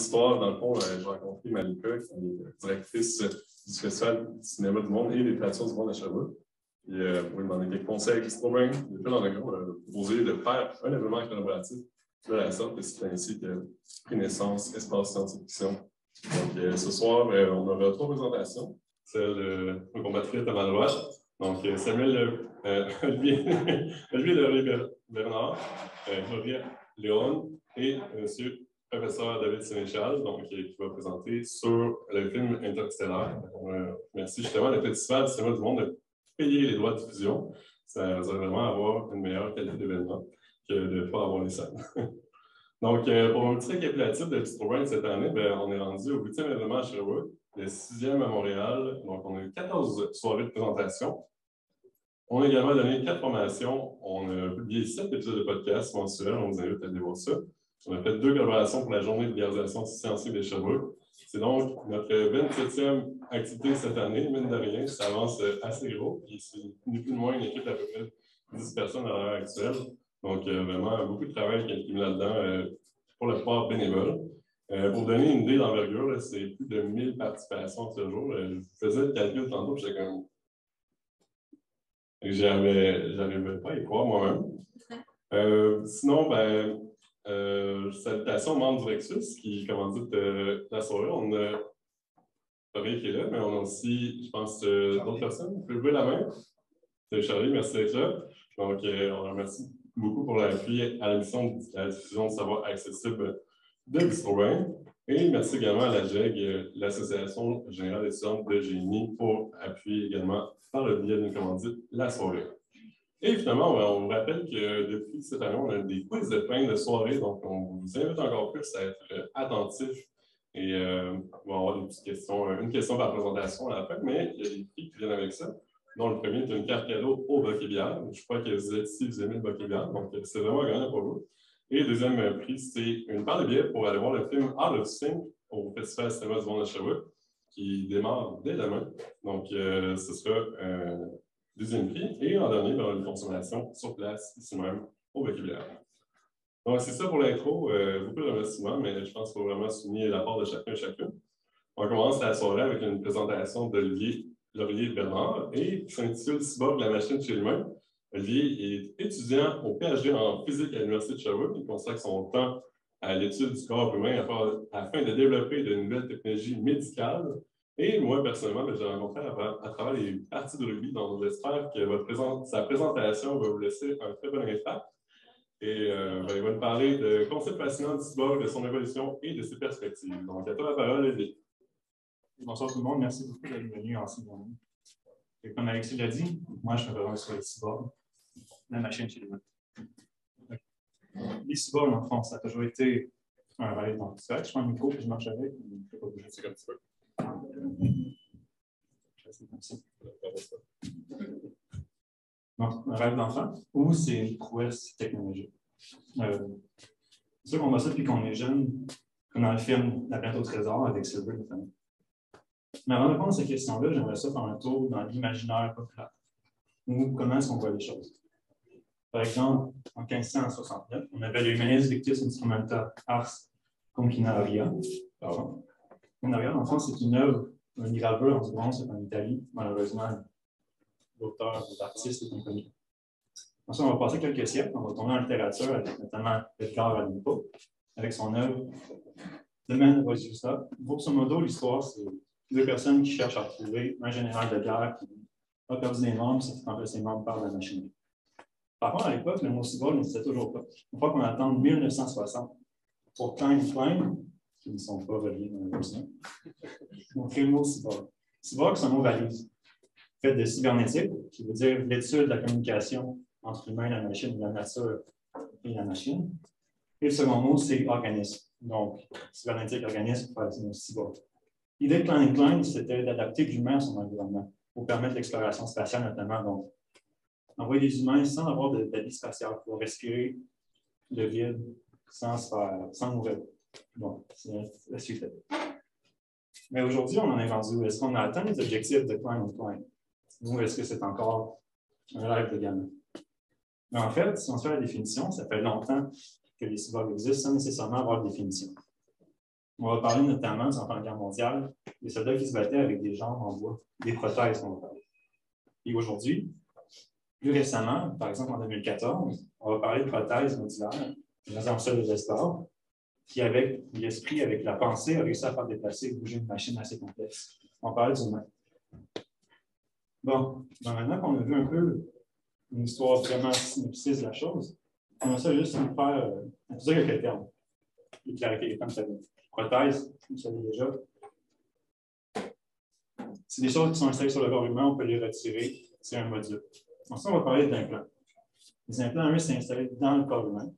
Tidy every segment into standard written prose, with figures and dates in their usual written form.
l'histoire, dans le fond, j'ai rencontré Malika, qui est directrice du Festival du cinéma du monde et des créations du monde à Sherbrooke. Puis, pour lui demander quelques conseils avec Strobing, il a fait dans le gros proposé de faire un événement collaboratif de la sorte, et c'est ainsi que pris naissance Espace Science-Fiction. Donc, ce soir, on aura 3 présentations. Celle de mon compatriote à ma droite, donc Samuel Olivier Bernard, Gloria Léon et M. Professeur David Sénéchal, donc, qui va présenter sur le film Interstellaire. Merci justement à le Festival du cinéma du monde de payer les droits de diffusion. Ça va vraiment avoir une meilleure qualité d'événement que de ne pas avoir les salles. Donc, pour un petit récapitulatif de Strobing cette année, on est rendu au 8e événement à Sherbrooke, le 6e à Montréal. Donc, on a eu 14 soirées de présentation. On a également donné 4 formations. On a publié 7 épisodes de podcast mensuels. On vous invite à aller voir ça. On a fait 2 collaborations pour la journée de vulgarisation scientifique de Sherbrooke. C'est donc notre 27e activité cette année, mine de rien. Ça avance assez gros. C'est ni plus ni moins une équipe d'à peu près 10 personnes à l'heure actuelle. Donc, vraiment, beaucoup de travail qui est mis là-dedans, pour la plupart bénévole. Pour vous donner une idée d'envergure, c'est plus de 1000 participations ce jour. Je faisais le calcul tantôt, j'étais comme. J'arrivais pas à y croire moi-même. Sinon, salutations aux membres du Rexus qui commandent la soirée. On a Charlie qui est là, mais on a aussi, je pense, d'autres personnes. Vous pouvez lever la main. C'est Charlie, merci d'être là. Donc, on remercie beaucoup pour l'appui à la mission de la diffusion de savoir accessible de Strobing. Et merci également à la GEG, l'Association générale étudiante de génie, pour appuyer également par le biais d'une commandite la soirée. Et finalement, on vous rappelle que depuis cette année, on a des quiz de fin de soirée, donc on vous invite encore plus à être attentif. Et on va avoir des petites questions, une question par présentation à la fin, mais il y a des prix qui viennent avec ça. Donc, le premier est une carte cadeau au Bocquet-Bière. Je crois que vous êtes ici, vous aimez le Bocquet-Bière, donc c'est vraiment gagnant pour vous. Et le deuxième prix, c'est une paire de billets pour aller voir le film Out of Sync au Festival Cinéma du monde de Sherbrooke, qui démarre dès demain. Donc, ce sera deuxième prix. Et en dernier, une consommation sur place, ici même, au Bocquet-Bière. Donc, c'est ça pour l'intro. Beaucoup de remerciements, mais je pense qu'il faut vraiment souligner l'apport de chacun et chacune. On commence la soirée avec une présentation d'Olivier Bernard et qui s'intitule Cyborg, la machine chez l'humain. Olivier est étudiant au PhD en physique à l'Université de Sherbrooke. Il consacre son temps à l'étude du corps humain afin de développer de nouvelles technologies médicales. Et moi, personnellement, je l'ai rencontré à travers les parties de rugby, donc j'espère que sa présentation va vous laisser un très bon impact. Et il va nous parler de concepts fascinants du cyborg, de son évolution et de ses perspectives. Donc, à toi la parole, Olivier. Bonsoir tout le monde, merci beaucoup d'être venu en ce moment. Et comme Alexis l'a dit, moi je me présente sur les cyborgs, la machine chez l'humain. Les cyborgs, en fond, ça a toujours été un rêve dans le sac. Je prends le micro et je marche avec. Je ne peux pas bouger. C'est comme ça. C'est comme ça. Donc, un rêve d'enfant ou c'est une prouesse technologique. C'est sûr qu'on voit ça depuis qu'on est jeune, comme dans le film La planète au trésor avec Silver notamment. Mais avant de répondre à ces questions-là, j'aimerais ça faire un tour dans l'imaginaire populaire, ou comment est-ce qu'on voit les choses. Par exemple, en 1569, on avait le Humanis Victis Instrumenta Ars Concinaria. Concinaria, en France, c'est une œuvre, un graveur en bronze en Italie. Malheureusement, l'auteur ou l'artiste est inconnu. Ensuite, on va passer quelques siècles, on va tomber en littérature, avec notamment Edgar Allan Poe, avec son œuvre The Man Who Was Used Up. Grosso modo, l'histoire, c'est 2 personnes qui cherchent à retrouver un général de guerre qui a perdu des membres, c'est remplacé ses membres par la machinerie. Par contre, à l'époque, le mot cyborg n'existait toujours pas. Une fois qu'on attend 1960 pour Klein et Klein, qui ne sont pas reliés malheureusement, on crée le mot cyborg. Cyborg, c'est un mot valise, fait de cybernétique, qui veut dire l'étude de la communication entre l'humain et la machine, la nature et la machine. Et le second mot, c'est organisme. Donc, cybernétique, organisme, c'est un cyborg. L'idée de Klein et Klein, c'était d'adapter l'humain à son environnement pour permettre l'exploration spatiale, notamment. Donc, envoyer des humains sans avoir d'habit spatial pour respirer le vide sans mourir. Bon, c'est la suite. Mais aujourd'hui, on en est rendu. Est-ce qu'on a atteint les objectifs de Klein et Klein? Ou est-ce que c'est encore un rêve de gamin? Mais en fait, si on se fait la définition, ça fait longtemps que les cyborgs existent sans nécessairement avoir de définition. On va parler notamment de la Première Guerre mondiale, des soldats qui se battaient avec des jambes en bois, des prothèses, on va parler. Et aujourd'hui, plus récemment, par exemple en 2014, on va parler de prothèses modulaires, dans un sol de l'espace, qui, avec l'esprit, avec la pensée, a réussi à faire déplacer et bouger une machine assez complexe. On parle d'humain. Bon, maintenant qu'on a vu un peu une histoire vraiment synopsis de la chose, on va ça juste nous faire ça quelques termes et clarifier les termes. Prothèse, vous savez déjà. C'est des choses qui sont installées sur le corps humain, on peut les retirer, c'est un module. Ensuite, on va parler d'implants. Les implants, eux, c'est installé dans le corps humain.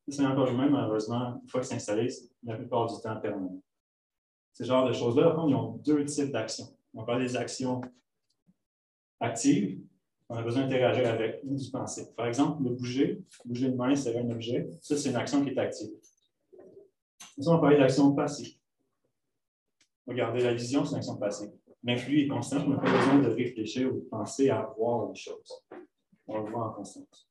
C'est dans le corps humain, malheureusement, une fois que c'est installé, c'est la plupart du temps permanent. Ces genres de choses-là, ils ont deux types d'actions. On parle des actions actives, on a besoin d'interagir avec ou d'y penser. Par exemple, bouger une main, c'est un objet, ça, c'est une action qui est active. Ensuite, on va parler d'action passive. Regardez, la vision, c'est une action passive. L'influx est constant, on n'a pas besoin de réfléchir ou de penser à voir les choses. On le voit en constance.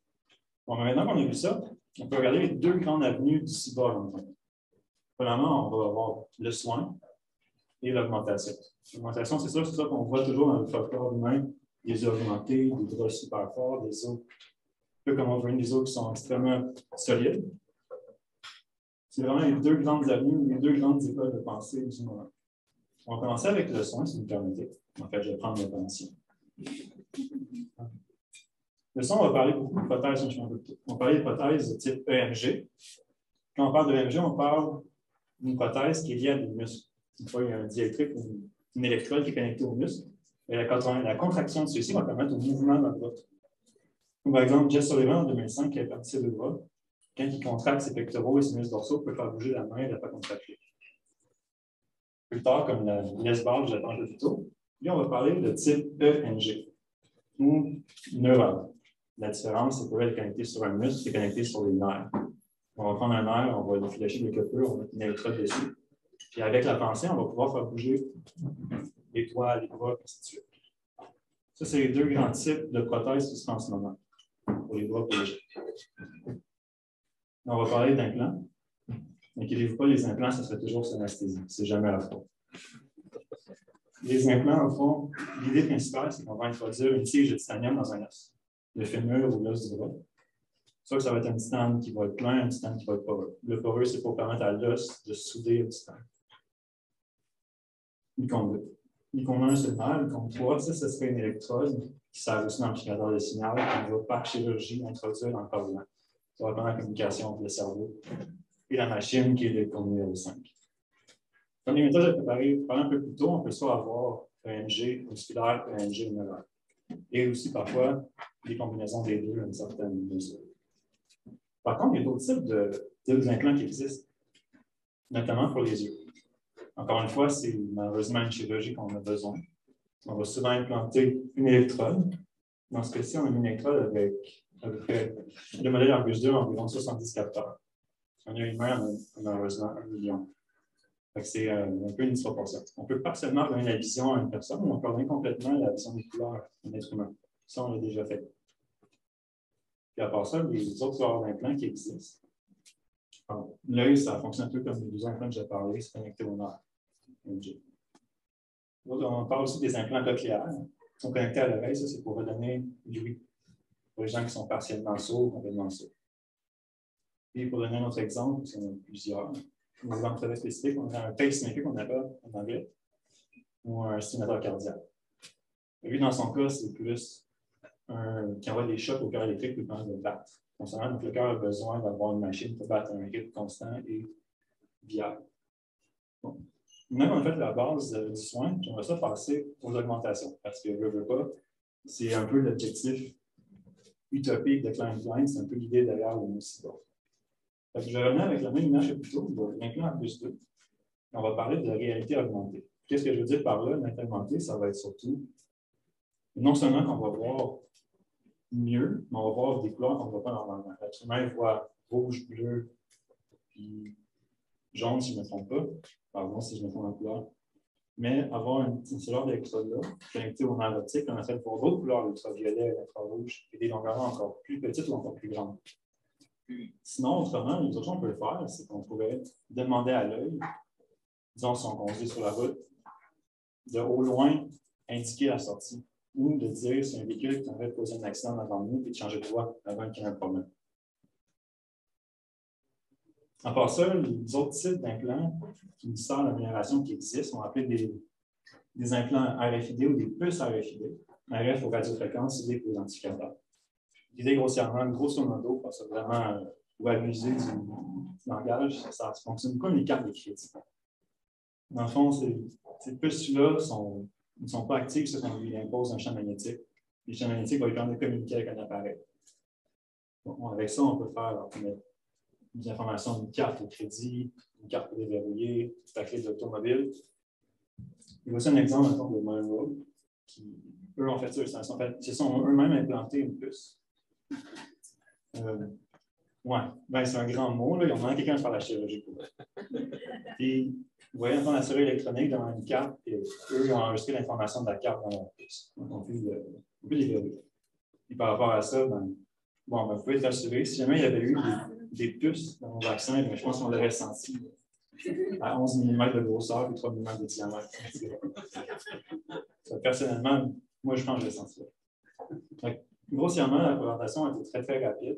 Bon, maintenant qu'on a vu ça, on peut regarder les deux grandes avenues du cyborg. Premièrement, on va avoir le soin et l'augmentation. L'augmentation, c'est ça qu'on voit toujours dans le folklore humain, des os augmentés, des bras super forts, des os, un peu comme on voit des os qui sont extrêmement solides. C'est vraiment les deux grandes avenues, les deux grandes écoles de pensée du moment. On va commencer avec le soin, si vous me permettez. En fait, je vais prendre l'attention. Le son, on va parler beaucoup de prothèses. On va parler de prothèses de type EMG. Quand on parle de EMG, on parle d'une prothèse qui est liée à des muscles. Une fois, il y a un diélectrique ou une électrode qui est connectée au muscle. Et la contraction de ceux-ci va permettre au mouvement dans le bras. Comme par exemple, Jeff Sullivan, en 2005, qui a perdu ses deux bras, quand il contracte ses pectoraux et ses muscles dorsaux, il peut faire bouger la main et la pas contracter. Plus tard, comme la Nesbal, je l'attends plus tôt, puis on va parler de type EMG, ou neural. La différence, c'est qu'on va être connecté sur un muscle, c'est connecté sur les nerfs. On va prendre un nerf, on va le flécher de quelque peu, on va mettre une électrode dessus. Puis avec la pensée, on va pouvoir faire bouger les doigts, les bras, et ainsi de suite. Ça, c'est les deux grands types de prothèses qui se font en ce moment, pour les bras et pour les jambes. On va parler d'implants. N'inquiétez-vous pas, les implants, ça serait toujours sur anesthésie. C'est jamais à fond. Les implants, au fond, l'idée principale, c'est qu'on va introduire une tige de titanium dans un os, le fémur ou l'os du bras. Soit que ça va être un titane qui va être plein, un titane qui va être poreux. Le poreux, c'est pour permettre à l'os de souder le titane. Icône 2. Icône 1, c'est le nerf. Icône 3, ça serait une électrode qui sert aussi d'amplificateur de signal qu'on va par chirurgie introduire dans le corps humain. Ça va permettre la communication entre le cerveau et la machine qui est l'icône numéro 5. Comme les méthodes, je vais parler un peu plus tôt, on peut soit avoir EMG musculaire, EMG neural. Et aussi parfois des combinaisons des deux à une certaine mesure. Par contre, il y a d'autres types d'implants qui existent, notamment pour les yeux. Encore une fois, c'est malheureusement une chirurgie qu'on a besoin. On va souvent implanter une électrode. Dans ce cas-ci, on a une électrode avec à peu près le modèle Argus 2 environ 70 capteurs. On a humain, malheureusement 1 million. C'est un peu une disproportion. On peut partiellement donner la vision à une personne, mais on peut donner complètement la vision des couleurs à un être humain. Ça, on l'a déjà fait. Puis à part ça, les autres genres d'implants qui existent. L'œil, ça fonctionne un peu comme les deux implants que j'ai parlé, c'est connecté au nerf. On parle aussi des implants cochléaires. Ils sont connectés à l'oreille, ça c'est pour redonner du bruit. Pour les gens qui sont partiellement sourds, complètement sourds. Et pour donner un autre exemple, parce qu'il y en a plusieurs, un exemple très spécifique, on a un pacemaker qu'on appelle en anglais, ou un stimulateur cardiaque. Lui, dans son cas, c'est plus qui envoie des chocs au cœur électrique pour permettre de battre. Donc, le cœur a besoin d'avoir une machine pour battre un rythme constant et viable. Bon. Maintenant qu'on a fait la base du soin, j'aimerais ça passer aux augmentations, parce que veut pas, c'est un peu l'objectif utopique de Klein Klein, c'est un peu l'idée derrière le mot cyborg. Je vais revenir avec la même image que plus tôt, l'implant plus 2. On va parler de réalité augmentée. Qu'est-ce que je veux dire par là, réalité augmentée, ça va être surtout, non seulement qu'on va voir mieux, mais on va voir des couleurs qu'on ne voit pas normalement. L'être humain voit rouge, bleu, puis jaune, si je ne me trompe pas. Pardon, si je me trompe en couleur. Mais avoir ce genre d'électrode-là, connecté au nerf optique, on essaie de voir d'autres couleurs, l'ultraviolet, l'infrarouge, et des longueurs encore plus petites ou encore plus grandes. Sinon, autrement, les autres choses qu'on peut faire, c'est qu'on pourrait demander à l'œil, disons, si on conduit sur la route, de au loin indiquer la sortie ou de dire si un véhicule qui aurait causé un accident devant nous et de changer de voie avant qu'il y ait un problème. À part ça, les autres types d'implants qui nous sortent l'amélioration qui existent sont appelés des implants RFID ou des puces RFID. RF aux radiofréquences, CD pour les amplificateurs. L'idée grossièrement, grosso modo, parce que vraiment, pour abuser du langage, ça fonctionne comme les cartes de crédit. Dans le fond, ces puces-là ne sont pas actives, c'est qu'on lui impose un champ magnétique. Le champ magnétique va lui permettre de communiquer avec un appareil. Bon, avec ça, on peut faire des informations d'une carte de crédit, une carte pour déverrouiller, la clé de l'automobile. Voici un exemple de Monroe, qui, eux, ont fait ça. Ils se sont eux-mêmes implantés une puce. Ouais, ben, c'est un grand mot. Là. Ils ont demandé à quelqu'un de faire la chirurgie pour eux. Puis, vous voyez, dans la serrure électronique, dans une carte, et eux, ils ont enregistré l'information de la carte dans leur puce. Donc, on peut les verrouiller. Et par rapport à ça, vous pouvez être rassuré. Si jamais il y avait eu des puces dans mon vaccin, je pense qu'on l'aurait senti à 11 mm de grosseur et 3 mm de diamètre. Personnellement, moi, je pense que je l'ai senti. Grossièrement, la présentation a été très, très rapide.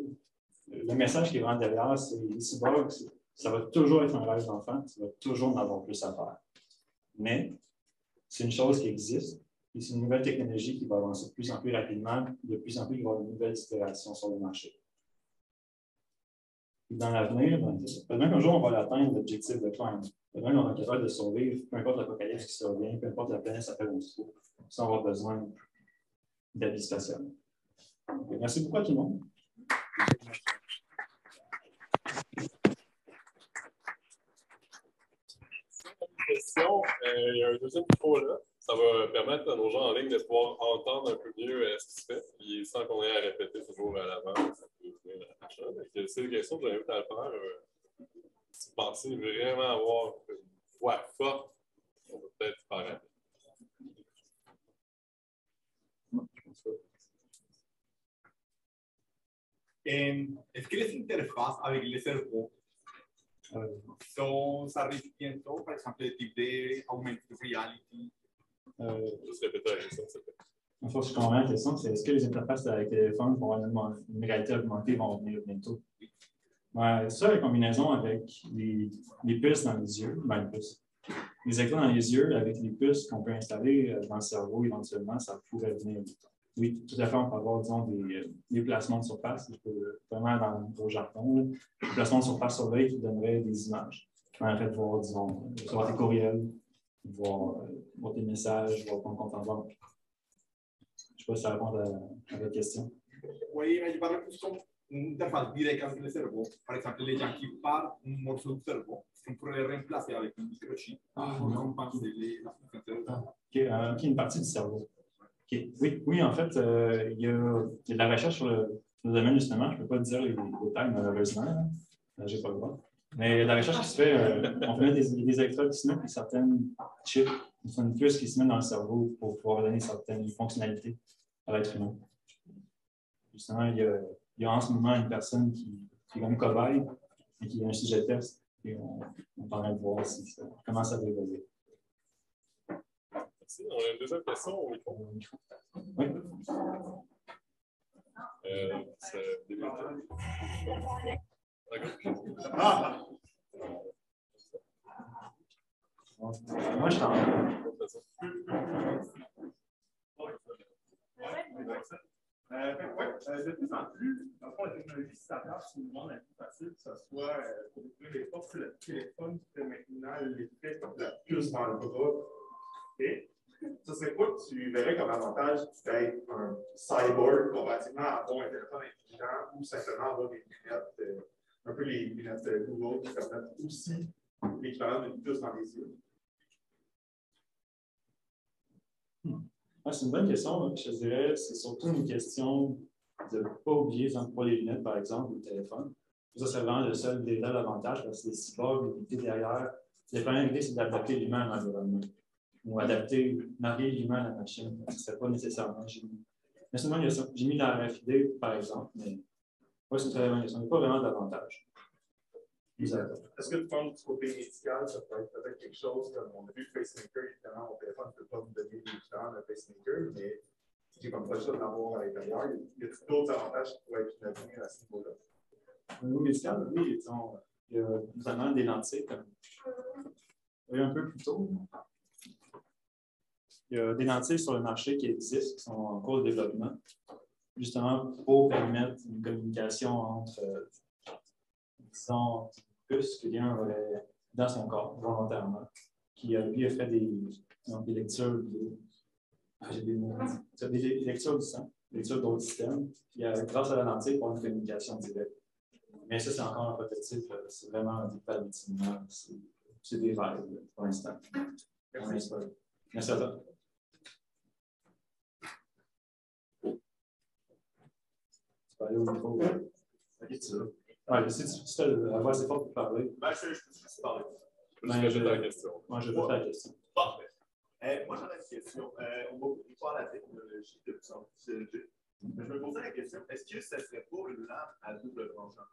Le message qui est vraiment derrière, c'est les cyborgs, ça va toujours être un rêve d'enfant, ça va toujours en avoir plus à faire. Mais c'est une chose qui existe, et c'est une nouvelle technologie qui va avancer de plus en plus rapidement, de plus en plus, il va y avoir de nouvelles itérations sur le marché. Et dans l'avenir, peut-être même qu'un jour, on va l'atteindre, l'objectif de Klein. Peut-être même qu'on est capable de survivre, peu importe l'apocalypse qui survient, peu importe la planète s'appelle où on se trouve, sans avoir besoin d'avis spatial. Merci beaucoup à tout le monde. Question, il y a un deuxième micro là. Ça va permettre à nos gens en ligne de pouvoir entendre un peu mieux ce qui se fait. Puis sans qu'on ait à répéter toujours à l'avance. Si c'est des questions, je vous invite à le faire. Si vous pensez vraiment avoir une voix forte, on peut peut-être faire rapide. Est-ce que les interfaces avec les cerveaux sont bientôt, par exemple, le type d'augmented reality? Juste répéter la question, s'il te plaît. Il faut que je comprenne la question, c'est est-ce que les interfaces avec les téléphones pour une réalité augmentée vont venir bientôt? Ouais, ça, la combinaison avec les puces dans les yeux, les écrans dans les yeux avec les puces qu'on peut installer dans le cerveau éventuellement, ça pourrait venir. Oui, tout à fait, on peut avoir, disons, des placements de surface, vraiment dans le gros jargon, des placements de surface sur l'œil qui donneraient des images. En fait, voir, disons, recevoir tes courriels, voir tes messages, voir ton compte en banque. Je ne sais pas si ça répond à votre question. Oui, mais je parle plus comme une interface directe avec le cerveau. Par exemple, les gens qui parlent un morceau du cerveau, on pourrait le remplacer avec un microchip pour compenser la fonction. OK, une partie du cerveau. Okay. Oui, en fait, il y a de la recherche sur le domaine justement. Je ne peux pas dire les détails, malheureusement. Je n'ai pas le droit. Mais il y a de la recherche qui se fait. On fait des électrodes qui se mettent et certaines chips, une puce qui se met dans le cerveau pour pouvoir donner certaines fonctionnalités à l'être humain. Justement, il y a en ce moment une personne qui est comme cobaye et qui est un sujet test. Et on est en train de voir comment ça va évoluer. Merci. On a une deuxième question au micro. Oui. C'est débuté. Moi, je t'en de plus en plus, dans le fond, la technologie s'adapte sur le monde un peu facile, que ce soit pour découvrir les forces, c'est le téléphone qui fait maintenant l'effet de la puce dans le bras. Et ce serait quoi que tu verrais comme avantage d'être un cyborg comparativement à avoir un téléphone intelligent ou simplement avoir des lunettes, un peu les lunettes Google qui permettent aussi l'équivalent d'une puce dans les yeux? C'est une bonne question. Je dirais c'est surtout une question de ne pas oublier, pour les lunettes, par exemple, ou le téléphone. Ça, c'est vraiment le seul véritable avantage parce que les cyborgs, l'unité derrière, la première idée, c'est d'adapter l'humain à l'environnement ou marier l'humain à la machine. Ce ne serait pas nécessairement. Mais seulement, j'ai mis la RFID, par exemple, mais Oui, c'est une très bonne question. Il n'y a pas vraiment d'avantage. Est-ce que tu penses du côté médical, ça peut être peut-être quelque chose comme on a vu le pacemaker, évidemment, mon téléphone ne peut pas me donner l'équivalent d'un pacemaker, mais j'ai comme pas ça de l'avoir à l'intérieur. Il y a d'autres avantages qui pourraient être imaginés à ce niveau-là. Au niveau médical, oui, disons, il y a notamment des lentilles, comme un peu plus tôt. Il y a des lentilles sur le marché qui existent, qui sont en cours de développement, justement pour permettre une communication entre, disons, plus que quelqu'un dans son corps, volontairement, qui lui a fait des lectures des lectures du sang, des lectures d'autres systèmes, puis grâce à la lentille, pour une communication directe. Mais ça, c'est encore un prototype, c'est vraiment des balbutiements, c'est des rêves pour l'instant. Merci. Merci à toi. Tu peux aller au micro. Oui, si tu as la voix assez forte pour parler. Ben, je peux juste parler. Je vais rajouter la question. Moi, je vais faire la question. Parfait. Moi, j'en ai une question. On va beaucoup parler de la technologie de plus en plus. Je me posais la question, est-ce que ça serait pas une lame à double tranchant?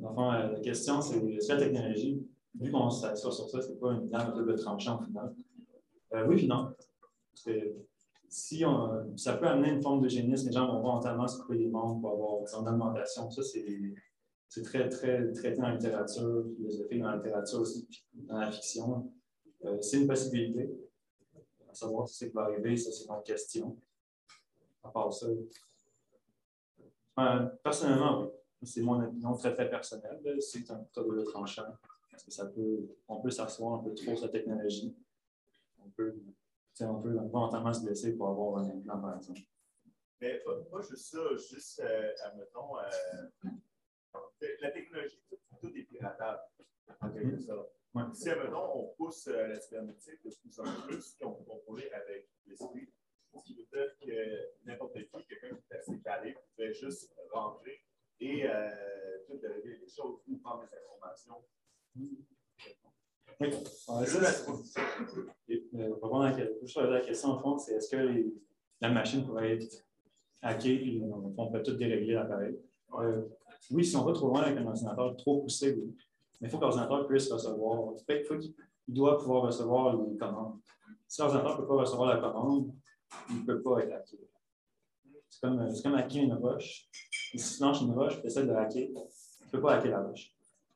Enfin, la question, c'est est-ce que la technologie, vu qu'on s'assure sur ça, c'est pas une lame à double tranchant au final? Oui puis non. Si ça peut amener une forme d'eugénisme, les gens vont volontairement se couper les membres pour avoir une augmentation. Ça, c'est très, très traité dans la littérature, philosophique, dans la littérature aussi, dans la fiction. C'est une possibilité. À savoir si c'est va arriver, ça, c'est une question. À part ça. Personnellement, oui. C'est mon opinion très, très personnelle. C'est un couteau de tranchant. Parce que on peut s'asseoir un peu trop sur la technologie. On peut volontairement se blesser pour avoir un implant, par exemple. Mais pas juste ça, juste, admettons, la technologie, tout est piratable, en quelque sorte. Ouais. Si, admettons, on pousse la cybernétique de plus en plus, qu'on peut contrôler avec l'esprit, ce qui veut dire que n'importe qui, quelqu'un qui est assez calé, pouvait juste rentrer et tout régler les choses ou prendre des informations. Oui. Pour répondre à la question, en fond, c'est est-ce que la machine pourrait être hackée et on peut tout dérégler l'appareil? Oui, si on va trop loin avec un ordinateur trop poussé, oui. Mais il faut que l'ordinateur puisse recevoir. Il doit pouvoir recevoir les commandes. Si l'ordinateur ne peut pas recevoir la commande, il ne peut pas être hacké. C'est comme hacker une roche. Et si tu lances une roche et tu essaies de la hacker, tu ne peux pas hacker la roche.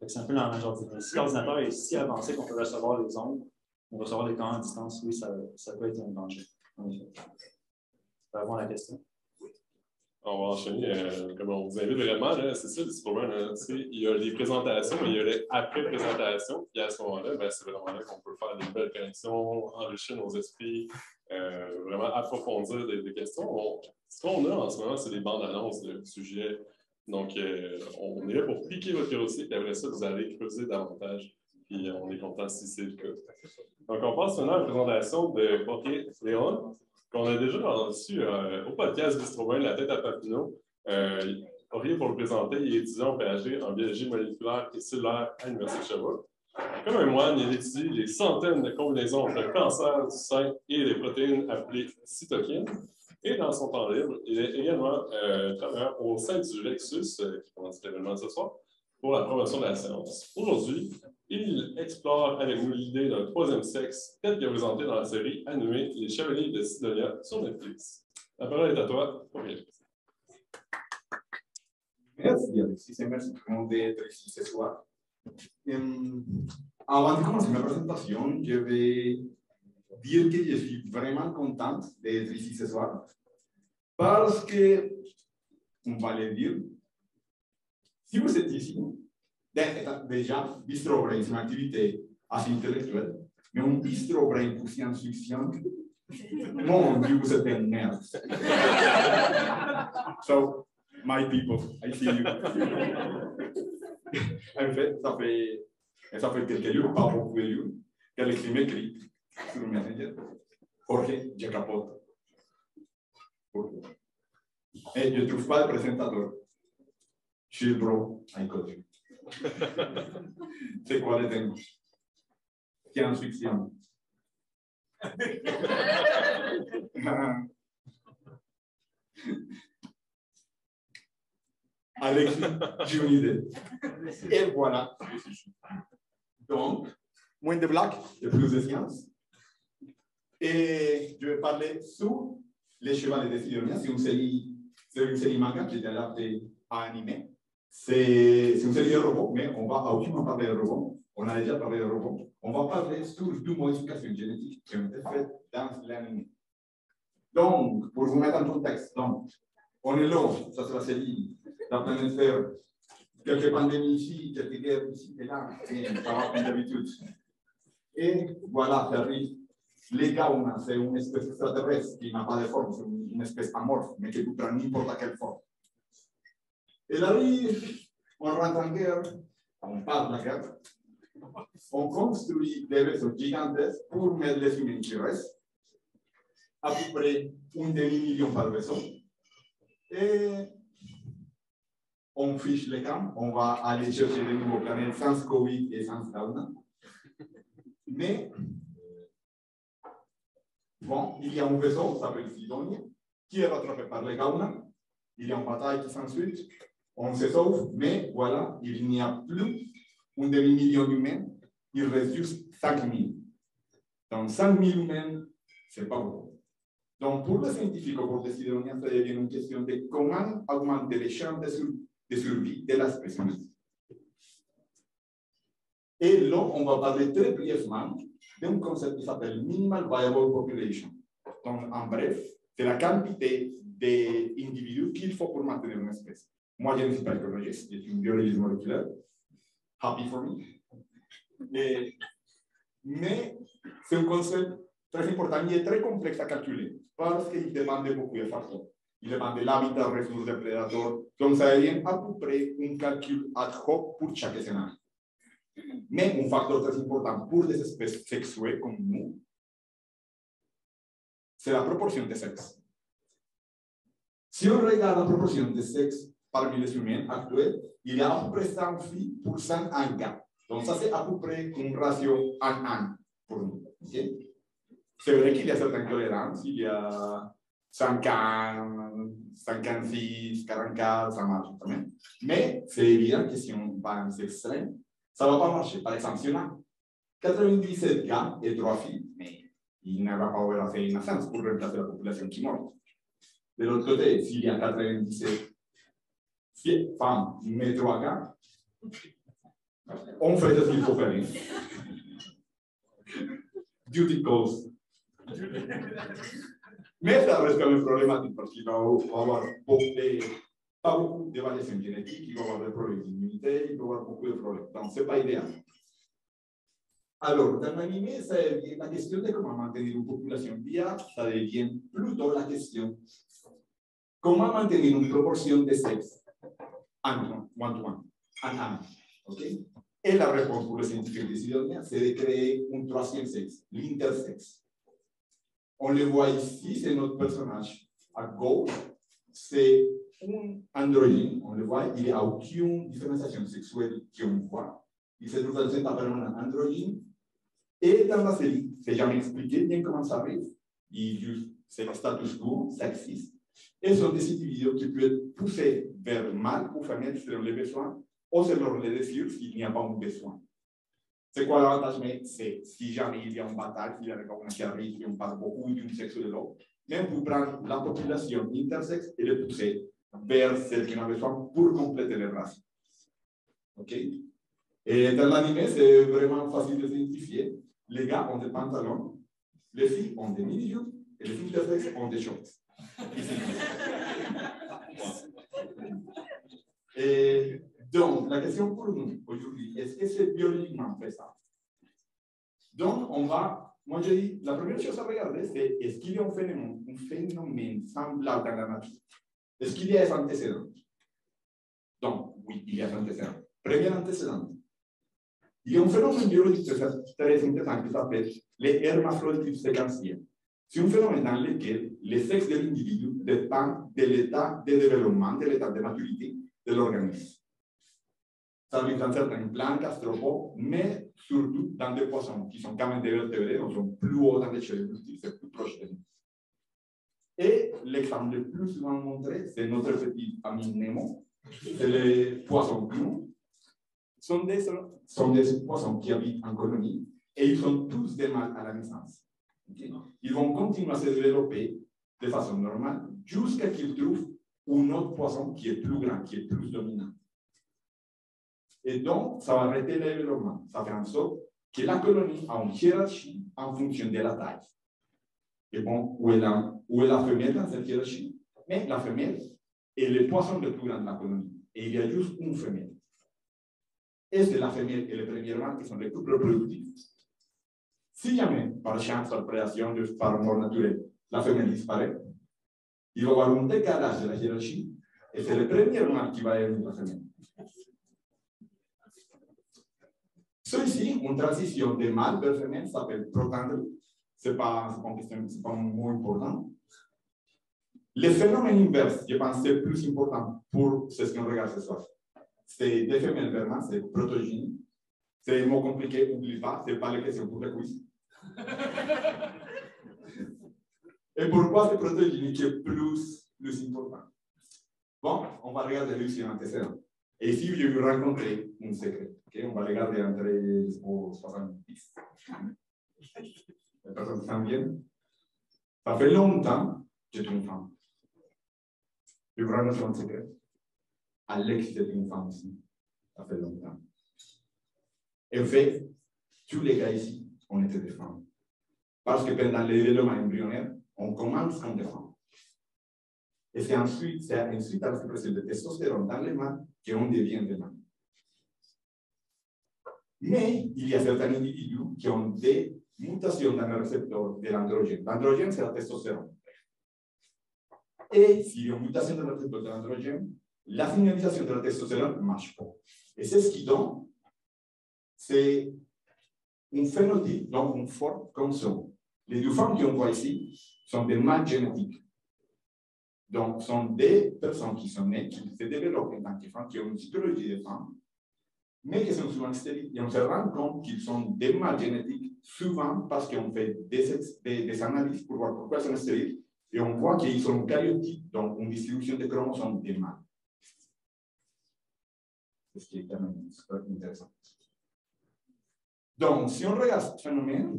C'est un peu dans la majorité. Si l'ordinateur est si avancé qu'on peut recevoir les ondes, on va recevoir des commandes à distance, oui, ça peut être un danger. En effet. Tu peux avoir la question? On va enchaîner, comme on vous invite vraiment, c'est ça le problème. Il y a les présentations, mais il y a les après-présentations. Puis à ce moment-là, c'est vraiment là qu'on peut faire des nouvelles connexions, enrichir nos esprits, vraiment approfondir des questions. Ce qu'on a en ce moment, c'est des bandes annonces de sujets. Donc, on est là pour piquer votre curiosité, puis après ça, vous allez creuser davantage. Puis on est content si c'est le cas. Donc, on passe maintenant à la présentation de Jorge León, qu'on a déjà reçu au podcast Bistro la tête à Papineau. Jorge, pour le présenter, il est étudiant en PhD en biologie moléculaire et cellulaire à l'Université de Sherbrooke. Comme un moine, il étudie les centaines de combinaisons entre le cancer du sein et les protéines appelées cytokines. Et dans son temps libre, il est également travailleur au sein du Lexus, qui commence l'événement ce soir, pour la promotion de la science. Aujourd'hui, il explore avec nous l'idée d'un troisième sexe, tel qu'il est présenté dans la série animée Les Chevaliers de Sidonia sur Netflix. La parole est à toi, Jorge. Merci, Alexis, et merci tout le monde d'être ici ce soir. Avant de commencer ma présentation, je vais dire que je suis vraiment contente d'être ici ce soir parce que, on va le dire, si vous êtes ici, déjà, Bistro Brain, c'est une activité assez intellectuelle, mais un Bistro Brain pour science-fiction, mon Dieu, vous êtes un nerd. So, my people, I see you. En fait, ça fait quelques jours, pas beaucoup de jours, qu'Alexis m'écrit sur le Messenger. Jorge, je capote. Et je ne trouve pas de présentateur. Chill, bro, I got you. C'est quoi les thèmes? Science-fiction. Alexis, j'ai une idée. Et voilà. Donc, moins de blagues et plus de science. Et je vais parler sur les chevaliers de Sidonia. C'est une série manga qui est adaptée à animé. C'est une série de robots, mais on va aucunement parler de robots. On a déjà parlé de robots. On va parler sur deux modifications génétiques qui ont été faites dans l'anime. Donc, pour vous mettre en contexte, donc, on est là, ça c'est la série, la planète Terre. Quelques pandémies ici, quelques guerres ici et là, et ça va comme d'habitude. Et voilà, ça arrive. Les Gauna, c'est une espèce extraterrestre qui n'a pas de forme, c'est une espèce amorphe, mais qui peut prendre n'importe quelle forme. Et là, on rentre en guerre, on part de la guerre, on construit des vaisseaux gigantesques pour mettre les humains qui restent, à peu près 1 demi-million par vaisseau. Et on fiche les camps, on va aller chercher des nouveaux planètes sans Covid et sans Gauna. Mais, bon, il y a un vaisseau, qui s'appelle Sidonia, qui est rattrapé par les Gauna. Il y a une bataille qui s'ensuit, on se sauve, mais voilà, il n'y a plus 1 demi-million d'humains, il reste juste 5 000. Donc 5 000 humains, c'est pas beaucoup. Donc pour les scientifiques, pour les Sidonia, ça devient une question de comment augmenter les chances de survie de l'espèce humaine. Et là, on va parler très brièvement d'un concept qui s'appelle Minimal Viable Population. Donc, en bref, c'est la quantité d'individus qu'il faut pour maintenir une espèce. Moi, je ne suis pas écologiste, je suis un biologiste moléculaire. Happy for me. Mais c'est un concept très important et très complexe à calculer parce qu'il demande beaucoup de facteurs. Il demande l'habitat, ressources de prédateurs. Donc, ça devient à peu près un calcul ad hoc pour chaque scénario. Mais un facteur très important pour des espèces sexuées comme nous, c'est la proportion de sexe. Si on regarde la proportion de sexe parmi les humains actuels, il y a à peu près 100 filles pour 100 en gars. Donc ça c'est à peu près un ratio 1-1 pour nous. Okay? C'est vrai qu'il y a certaines tolérances, il y a 50, 56, 44, ça marche quand même. Mais c'est évident que si on va en extrême, ça ne va pas marcher. Par exemple, si on a 97 gars et 3 filles, mais il ne va pas avoir assez de naissance pour remplacer la population qui meurt. De l'autre côté, s'il y a 97 femmes, mais 3 gars, on fait ce qu'il faut faire. Duty calls. Mais ça reste quand même problématique parce qu'il va avoir pas beaucoup de variations génétiques, il va avoir des problèmes d'immunité, il va avoir beaucoup de problèmes. Donc, ce n'est pas idéal. Alors, dans l'anime, la question de comment maintenir une population viable, ça devient plutôt la question comment maintenir une proportion de sexe en one-to-one, en okay? Et la réponse pour les scientifiques de Sidonia, c'est de créer un troisième sexe, l'intersexe. On le voit ici, c'est notre personnage à gauche, c'est un androgyne, on le voit, il n'y a aucune différenciation sexuelle qu'on voit. Il se trouve dans cet appartement androgyne. Et dans la série, c'est jamais expliqué bien comment ça arrive. C'est le status quo, ça existe. Et ce sont des individus qui peuvent être poussés vers mâle ou femelle selon les besoins, ou selon les désirs s'il n'y a pas un besoin. C'est quoi l'avantage? Mais c'est si jamais il y a une bataille, s'il y a quelqu'un qui arrive et on parle beaucoup d'un sexe ou de l'autre, mais on peut prendre la population intersexe et les pousser vers celle qui en a besoin pour compléter les races. OK? Et dans l'anime, c'est vraiment facile de s'identifier. Les gars ont des pantalons, les filles ont des mini-jupes et les intersexes ont des shorts. Et donc, la question pour nous aujourd'hui, est-ce que c'est biologiquement fait ça? Donc, moi je dis, la première chose à regarder, c'est est-ce qu'il y a un phénomène semblable dans la nature? Est-ce qu'il y a des antécédents? Donc, oui, il y a des antécédents. Premier antécédent. Il y a un phénomène biologique très intéressant qui s'appelle les hermaphrodites séquentiels. C'est un phénomène dans lequel le sexe de l'individu dépend de l'état de développement, de l'état de maturité de l'organisme. Ça arrive dans certains plantes, gastropodes, mais surtout dans des poissons qui sont quand même des vertébrés, donc sont plus hauts dans l'échelle évolutive, c'est plus proche de nous. Et l'exemple le plus souvent montré, c'est notre petit ami Nemo, c'est les poissons clous. Sont des poissons qui habitent en colonie et ils sont tous des mâles à la naissance. Okay? Ils vont continuer à se développer de façon normale jusqu'à qu'ils trouvent un autre poisson qui est plus grand, qui est plus dominant. Et donc, ça va arrêter le développement. Ça fait en sorte que la colonie a une hiérarchie en fonction de la taille. Et bon, où est la femelle dans cette hiérarchie? Mais la femelle est le poisson le plus grand de la colonie. Et il y a juste une femelle. Et c'est la femelle et le premier mâle qui sont les plus reproductifs. Si jamais, par chance, par prédation, par mort naturelle, la femelle disparaît, il va y avoir un décalage de la hiérarchie et c'est le premier mâle qui va être la femelle. Ceci, une transition de mâle vers femelle s'appelle protandre. Ce n'est pas un mot important. Le phénomène inverse, je pense que c'est plus important pour ce qu'on regarde ce soir. C'est des femelles vers mâles, c'est protogynie. C'est un mot compliqué, n'oublie pas, ce n'est pas la question pour le quiz. Et pourquoi c'est protogynie qui est plus important? Bon, on va regarder l'issue antécédente. Et ici, je vais rencontrer un secret. Okay? On va regarder entre les 70. Les personnes qui s'en viennent. Ça fait longtemps que j'étais une femme. Je vais rencontrer un secret. Alex était une femme aussi. Ça fait longtemps. Et en fait, tous les gars ici, on était des femmes. Parce que pendant le développement embryonnaire, on commence comme des femmes. Et c'est ensuite à la sécrétion de testostérone dans les mâles qu'on devient des mâles. Mais il y a certains individus qui ont des mutations dans le récepteur de l'androgène. L'androgène, c'est la testostérone. Et s'il y a une mutation dans le récepteur de l'androgène, la signalisation de la testostérone ne marche pas. Et c'est ce qui donne, c'est un phénotype, donc une forme comme ça. Les deux femmes qu'on voit ici sont des mâles génétiques. Donc, ce sont des personnes qui sont nées, qui se développent en tant que femmes, qui ont une psychologie de femmes, mais qui sont souvent stériles. Et on se rend compte qu'ils sont des mâles génétiques, souvent parce qu'on fait des analyses pour voir pourquoi ils sont stériles, et on voit qu'ils sont caryotypes, donc une distribution de chromosomes des mâles. C'est ce qui est quand même super intéressant. Donc, si on regarde ce phénomène,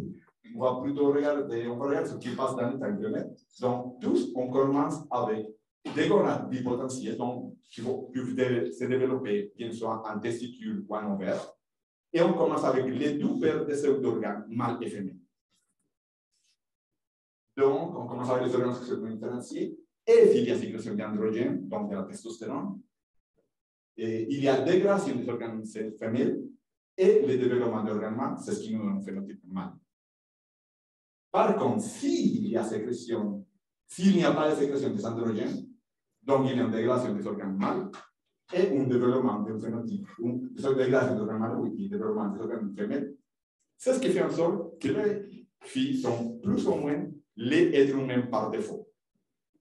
on va plutôt regarder, ce qui passe dans l'état embryonnaire. Donc, tous, on commence avec des gonades bipotentielles, donc qui vont se développer, bien soit en testicule ou en ovaire. Et on commence avec les deux paires de pseudo-organes, mâles et femelles. Donc, on commence avec les organes sexuellement différenciés. Et s'il y a sécrétion d'androgène, donc de la testostérone, et il y a dégradation des organes femelles et le développement d'organes mâles, c'est ce qui nous donne un phénotype mâle. Par contre, s'il n'y a pas de sécrétion des androgènes, donc il y a une dégradation des organes mâles et un développement d'un phénotype, une dégradation des organes mâles, oui, et développement des organes femelles, c'est ce qui fait en sorte que les filles sont plus ou moins les êtres humains par défaut.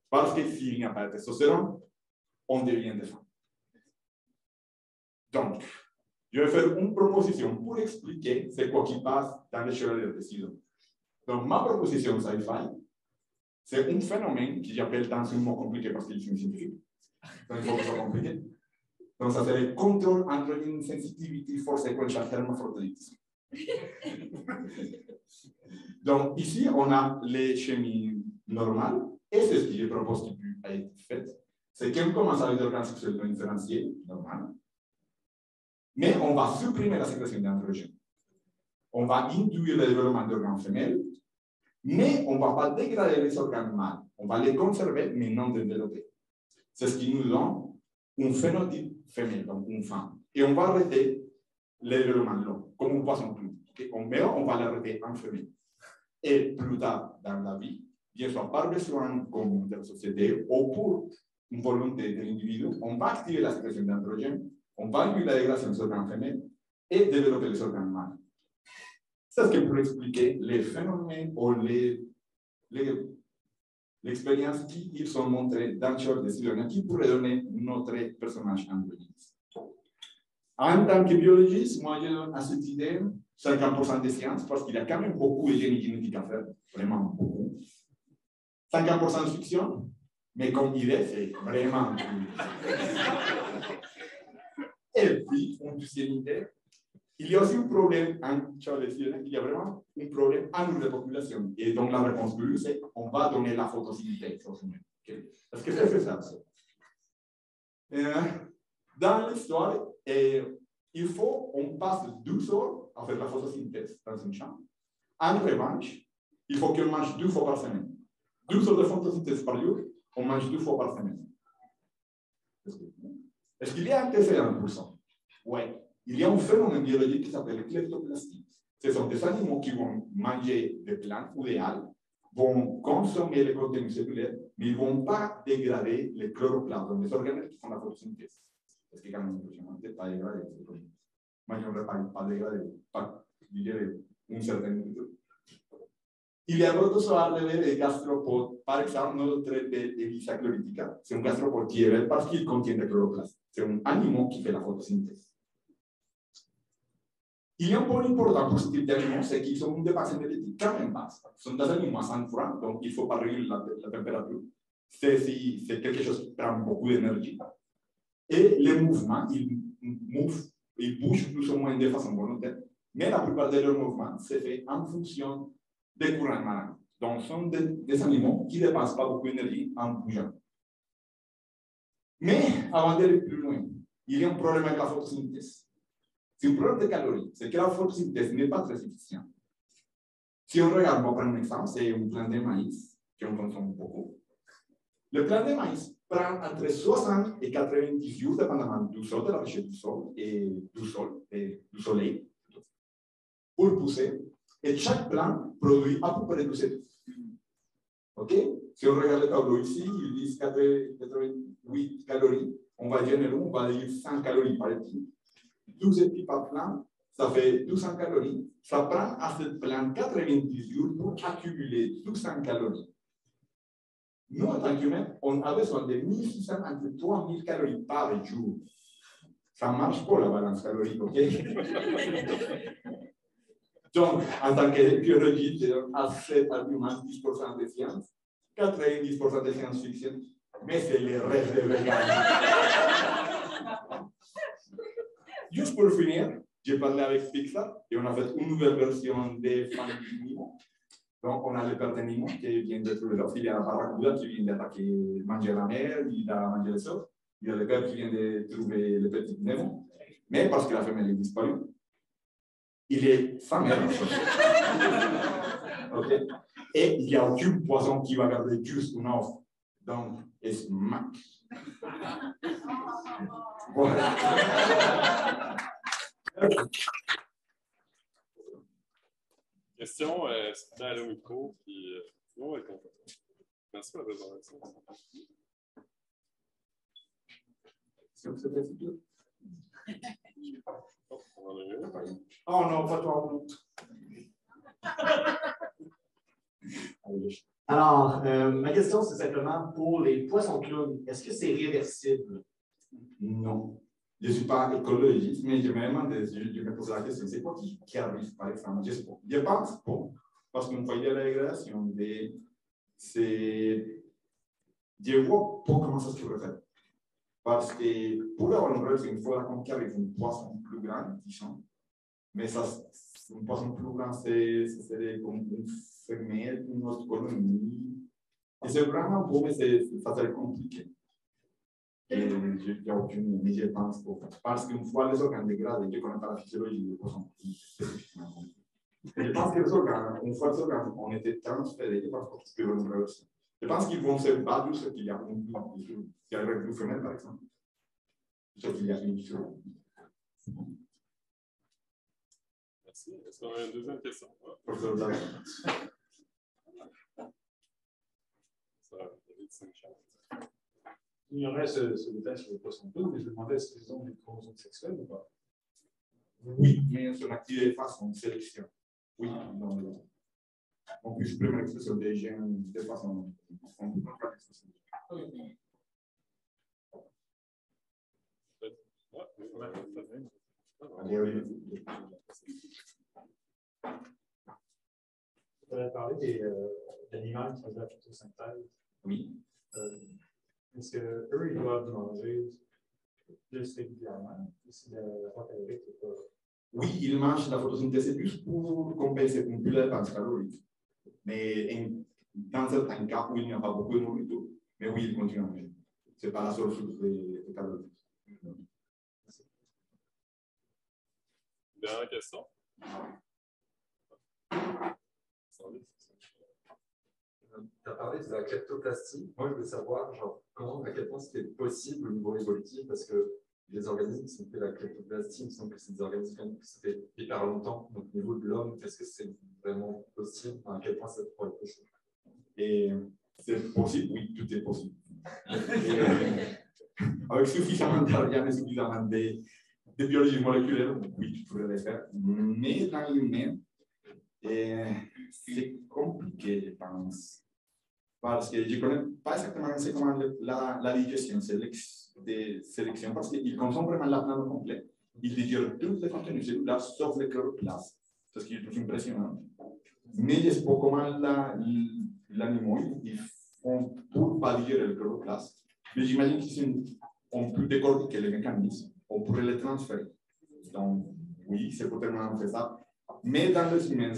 Parce que s'il n'y a pas de testostérone, on devient des femmes. Donc, je vais faire une proposition pour expliquer ce quoi qui passe dans l'échelle des décisions. Donc, ma proposition sci-fi, c'est un phénomène que j'appelle dans un mot compliqué parce qu'il est scientifique. Donc, il faut que ce soit compliqué. Donc, ça serait Control Androgen Sensitivity for Sequential Hermaphroditism. Donc, ici, on a les chemies normales, et c'est ce que je propose qui peut être fait. C'est qu'on commence avec des organes sexuels non différenciés, normal, mais on va supprimer la sécrétion d'androgènes. On va induire le développement d'organes femelles, mais on ne va pas dégrader les organes mâles. On va les conserver, mais non développer. C'est ce qui nous donne un phénotype femelle, donc une femme. Et on va arrêter le développement long, comme un poisson clou. Okay? Mais on va l'arrêter en femelle. Et plus tard dans la vie, bien sûr, par besoin commun de la société ou pour une volonté de l'individu, on va activer la sécrétion d'androgènes, on va induire la dégradation des organes femelles et développer les organes mâles. C'est ce qui peut expliquer les phénomènes ou l'expérience qui sont montrées dans Short Decision, qui pourrait donner notre personnage androgyne. En tant que biologiste, moi je donne à cette idée 50% de sciences parce qu'il y a quand même beaucoup de génie génétique à faire, vraiment beaucoup. 50% de fiction, Mais comme idée, c'est vraiment cool. Et puis, une deuxième idée, il y a aussi un problème, il y a vraiment un problème en nous de population. Et donc, la réponse bleue, c'est on va donner la photosynthèse aux humains. Okay? Est-ce que c'est ça? Dans l'histoire, il faut on passe 12 heures à faire la photosynthèse dans un champ. En revanche, il faut qu'on mange 2 fois par semaine. 12 heures de photosynthèse par jour, on mange 2 fois par semaine. Est-ce qu'il y a un antécédent pour ça? Oui. Il y a un phénomène biologique qui s'appelle kleptoplastie. Ce sont des animaux qui vont manger des plantes ou des algues, vont consommer les protéines cellulaires, mais ils ne vont pas dégrader les chloroplastes, les organes qui font la photosynthèse. Parce que quand même, peut-être pas dégrader, mais on ne va pas dégrader, pas digérer une certaine nourriture. Il y a d'autres sortes de gastropodes, par exemple, notre traité d'Elysia chloritica. C'est un gastropode qui est parce qu'il contient des chloroplastes. C'est un animal qui fait la photosynthèse. Il y a un point important pour ce type d'animaux, c'est qu'ils ont une dépense énergétique quand même basse. Ce sont des animaux sans froid, donc il ne faut pas réguler la température. C'est quelque chose qui prend beaucoup d'énergie. Et les mouvements, ils bougent plus ou moins de façon volontaire, mais la plupart de leurs mouvements se fait en fonction des courants marins. Donc, ce sont des animaux qui ne dépensent pas beaucoup d'énergie en bougeant. Mais, avant d'aller plus loin, il y a un problème avec la photosynthèse. C'est un problème de calories. C'est que la photosynthèse n'est pas très efficiente. Si on regarde, on va prendre un exemple, c'est un plant de maïs qu'on consomme beaucoup. Le plant de maïs prend entre 60 et 90 jours, dépendamment du sol, de la recherche du sol et du soleil, pour pousser. Et chaque plant produit à peu près 12 œufs. OK? Si on regarde le tableau ici, il dit 88 calories. On va générer, on va dire 100 calories par équipe. 12 épis par plant, ça fait 200 calories. Ça prend à ce plant 90 jours pour accumuler 200 calories. Nous, en tant qu'humains, on a besoin de 1600 à 3000 calories par jour. Ça ne marche pas la balance calorique, OK? Donc, en tant que biologiste, à cet argument 10% de science, 90% de science-fiction, mais c'est le reste de vegan. Juste pour finir, j'ai parlé avec Pixar et on a fait une nouvelle version des Finding Nemo. Donc, on a le père de Nemo qui vient de trouver l'offre, il y a la barracuda qui vient d'attaquer, manger la mer, il a mangé le sol. Il y a le père qui vient de trouver le petit Nemo, mais parce que la femelle est disparue, il est sa mère. Okay. Et il n'y a aucun poisson qui va garder juste une offre. Donc, c'est max. Voilà. Question, c'était à le micro, puis on va être content. Merci pour la présentation. Oh non, pas toi. Alors, ma question, c'est simplement pour les poissons clowns, est-ce que c'est réversible? Non. Je ne suis pas écologiste, mais je me demande, je me pose la question, c'est quoi qui arrive, par exemple? Je pense pas, parce qu'on voit de la dégradation, je vois pas comment ça se fait. Parce que pour avoir une relation, il faut qu'il arrive un poisson plus grand, disons. Mais ça, un poisson plus grand, c'est comme une femelle, une autre colonie. Et c'est vraiment beau, mais ça serait compliqué. Et je n'ai aucune idée, mais je pense pas. Parce qu'une fois les organes dégradés, je ne connais pas la physiologie des poissons. Je pense que les organes, une fois les organes ont été transférés par une relation. Je pense qu'ils vont se battre ce qu'il y a un blanc, s'il y a une femelle, par exemple. Ce qu'il y a une différence. Merci. Est-ce qu'on a une deuxième question? Professeur Black. J'ignorais ce détail sur les poissons clowns, mais je me demandais est-ce qu'ils ont des chromosomes sexuels ou pas? Oui, mais sur l'activité de façon sélection. Oui, non. On peut supprimer l'expression des gènes de façon. On peut pas l'expression. Vous avez parlé des animaux qui font de la photosynthèse. Oui. Est-ce qu'eux, ils doivent manger plus régulièrement? Si la photosynthèse n'est pas. Oui, ils mangent la photosynthèse plus pour compenser une plus dépense calorique. Mais dans certains cas où il n'y a pas beaucoup de nourriture, mais oui, ils continuent à manger. Ce n'est pas la seule source de calories. Dernière question. Tu as parlé de la kleptoplastie. Moi, je veux savoir genre, comment, à quel point c'était possible au niveau évolutif, parce que les organismes qui ont fait la kleptoplastie, il me semble que c'est des organismes qui se fait hyper longtemps. Donc, au niveau de l'homme, est-ce que c'est vraiment possible? Enfin, à quel point ça pourrait être possible? Et c'est possible, oui, tout est possible. Avec suffisamment d'ARIAN et suffisamment de biologie moléculaire, oui, tu pourrais le faire. Mais dans l'humain, c'est compliqué, je pense. Parce que je ne connais pas exactement comment la digestion de sélection, parce qu'ils consomment vraiment la plante complète. Ils digèrent tous les contenus cellulaires sauf le chloroplaste. C'est ce qui est plus impressionnant. Mais je sais pas comment l'animal, ils font pour ne pas digérer le chloroplaste. Mais j'imagine qu'on peut décortiquer les mécanismes, on pourrait les transférer. Donc, oui, c'est potentiellement fait ça. Mais dans les humains,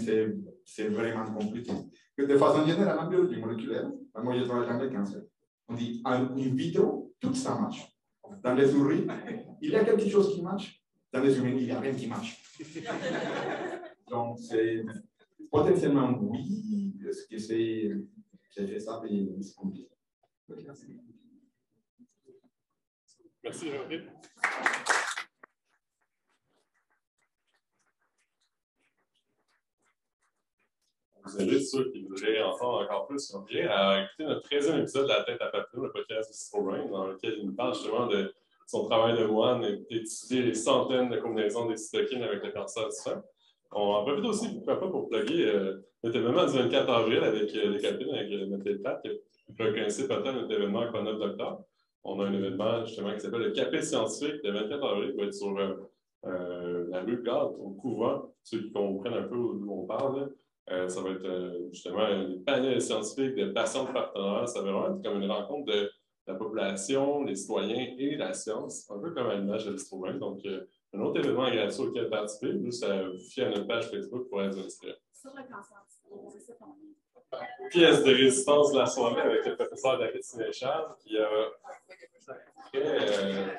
c'est vraiment compliqué. De façon générale, en biologie moléculaire, moi je travaille dans le cancer. On dit in vitro, tout ça marche. Dans les souris, il y a quelque chose qui marche. Dans les humains, il n'y a rien qui marche. Donc, c'est potentiellement oui. Est-ce que j'ai fait ça, mais c'est compliqué. Merci, Jean-Philippe. Je vous invite ceux qui voudraient entendre encore plus sur Pierre à écouter notre 13e épisode de La tête à papillon, le podcast de Citroën, dans lequel il nous parle justement de son travail de moine et d'étudier les centaines de combinaisons des cytokines avec le cancer du sein. On en profite aussi, pourquoi pas, pour plugger notre événement du 24 avril avec les copines, avec notre Pat, que vous connaissez peut-être notre événement qu'on a d'octobre. On a un événement justement qui s'appelle le Café scientifique le 24 avril, qui va être sur la rue Garde, au couvent, ceux qui comprennent un peu d'où on parle. Ça va être justement un panel scientifique de patients partenaires. Ça va vraiment être comme une rencontre de la population, les citoyens et la science, un peu comme à l'image de l'Histoire. Donc, un autre événement gratuit auquel participer, juste à vous fier à notre page Facebook pour être inscrit. Sur le cancer, c'est ça qu'on dit. Pièce de résistance de la soirée avec le professeur David Sinéchal qui a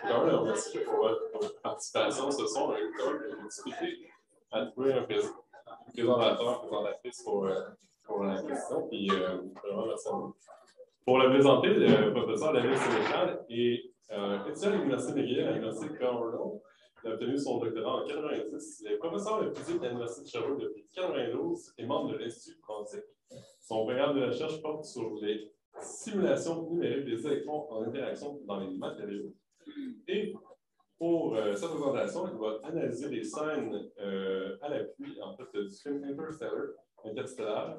quand même remercié pour votre participation ce soir. On a eu quand même une difficulté à trouver un présentateur, présentatrice pour la question. Puis, vraiment, merci à vous. Pour le présenter, le professeur David Sénéchal est étudiant à l'Université McGill, à l'Université de Colorado. Il a obtenu son doctorat en 1990. Il est professeur de physique à l'Université de Sherbrooke depuis 1992 et membre de l'Institut quantique. Son programme de recherche porte sur les simulations numériques des électrons en interaction dans les matériaux. Et pour cette présentation, il va analyser les scènes à l'appui en fait, du film Interstellar.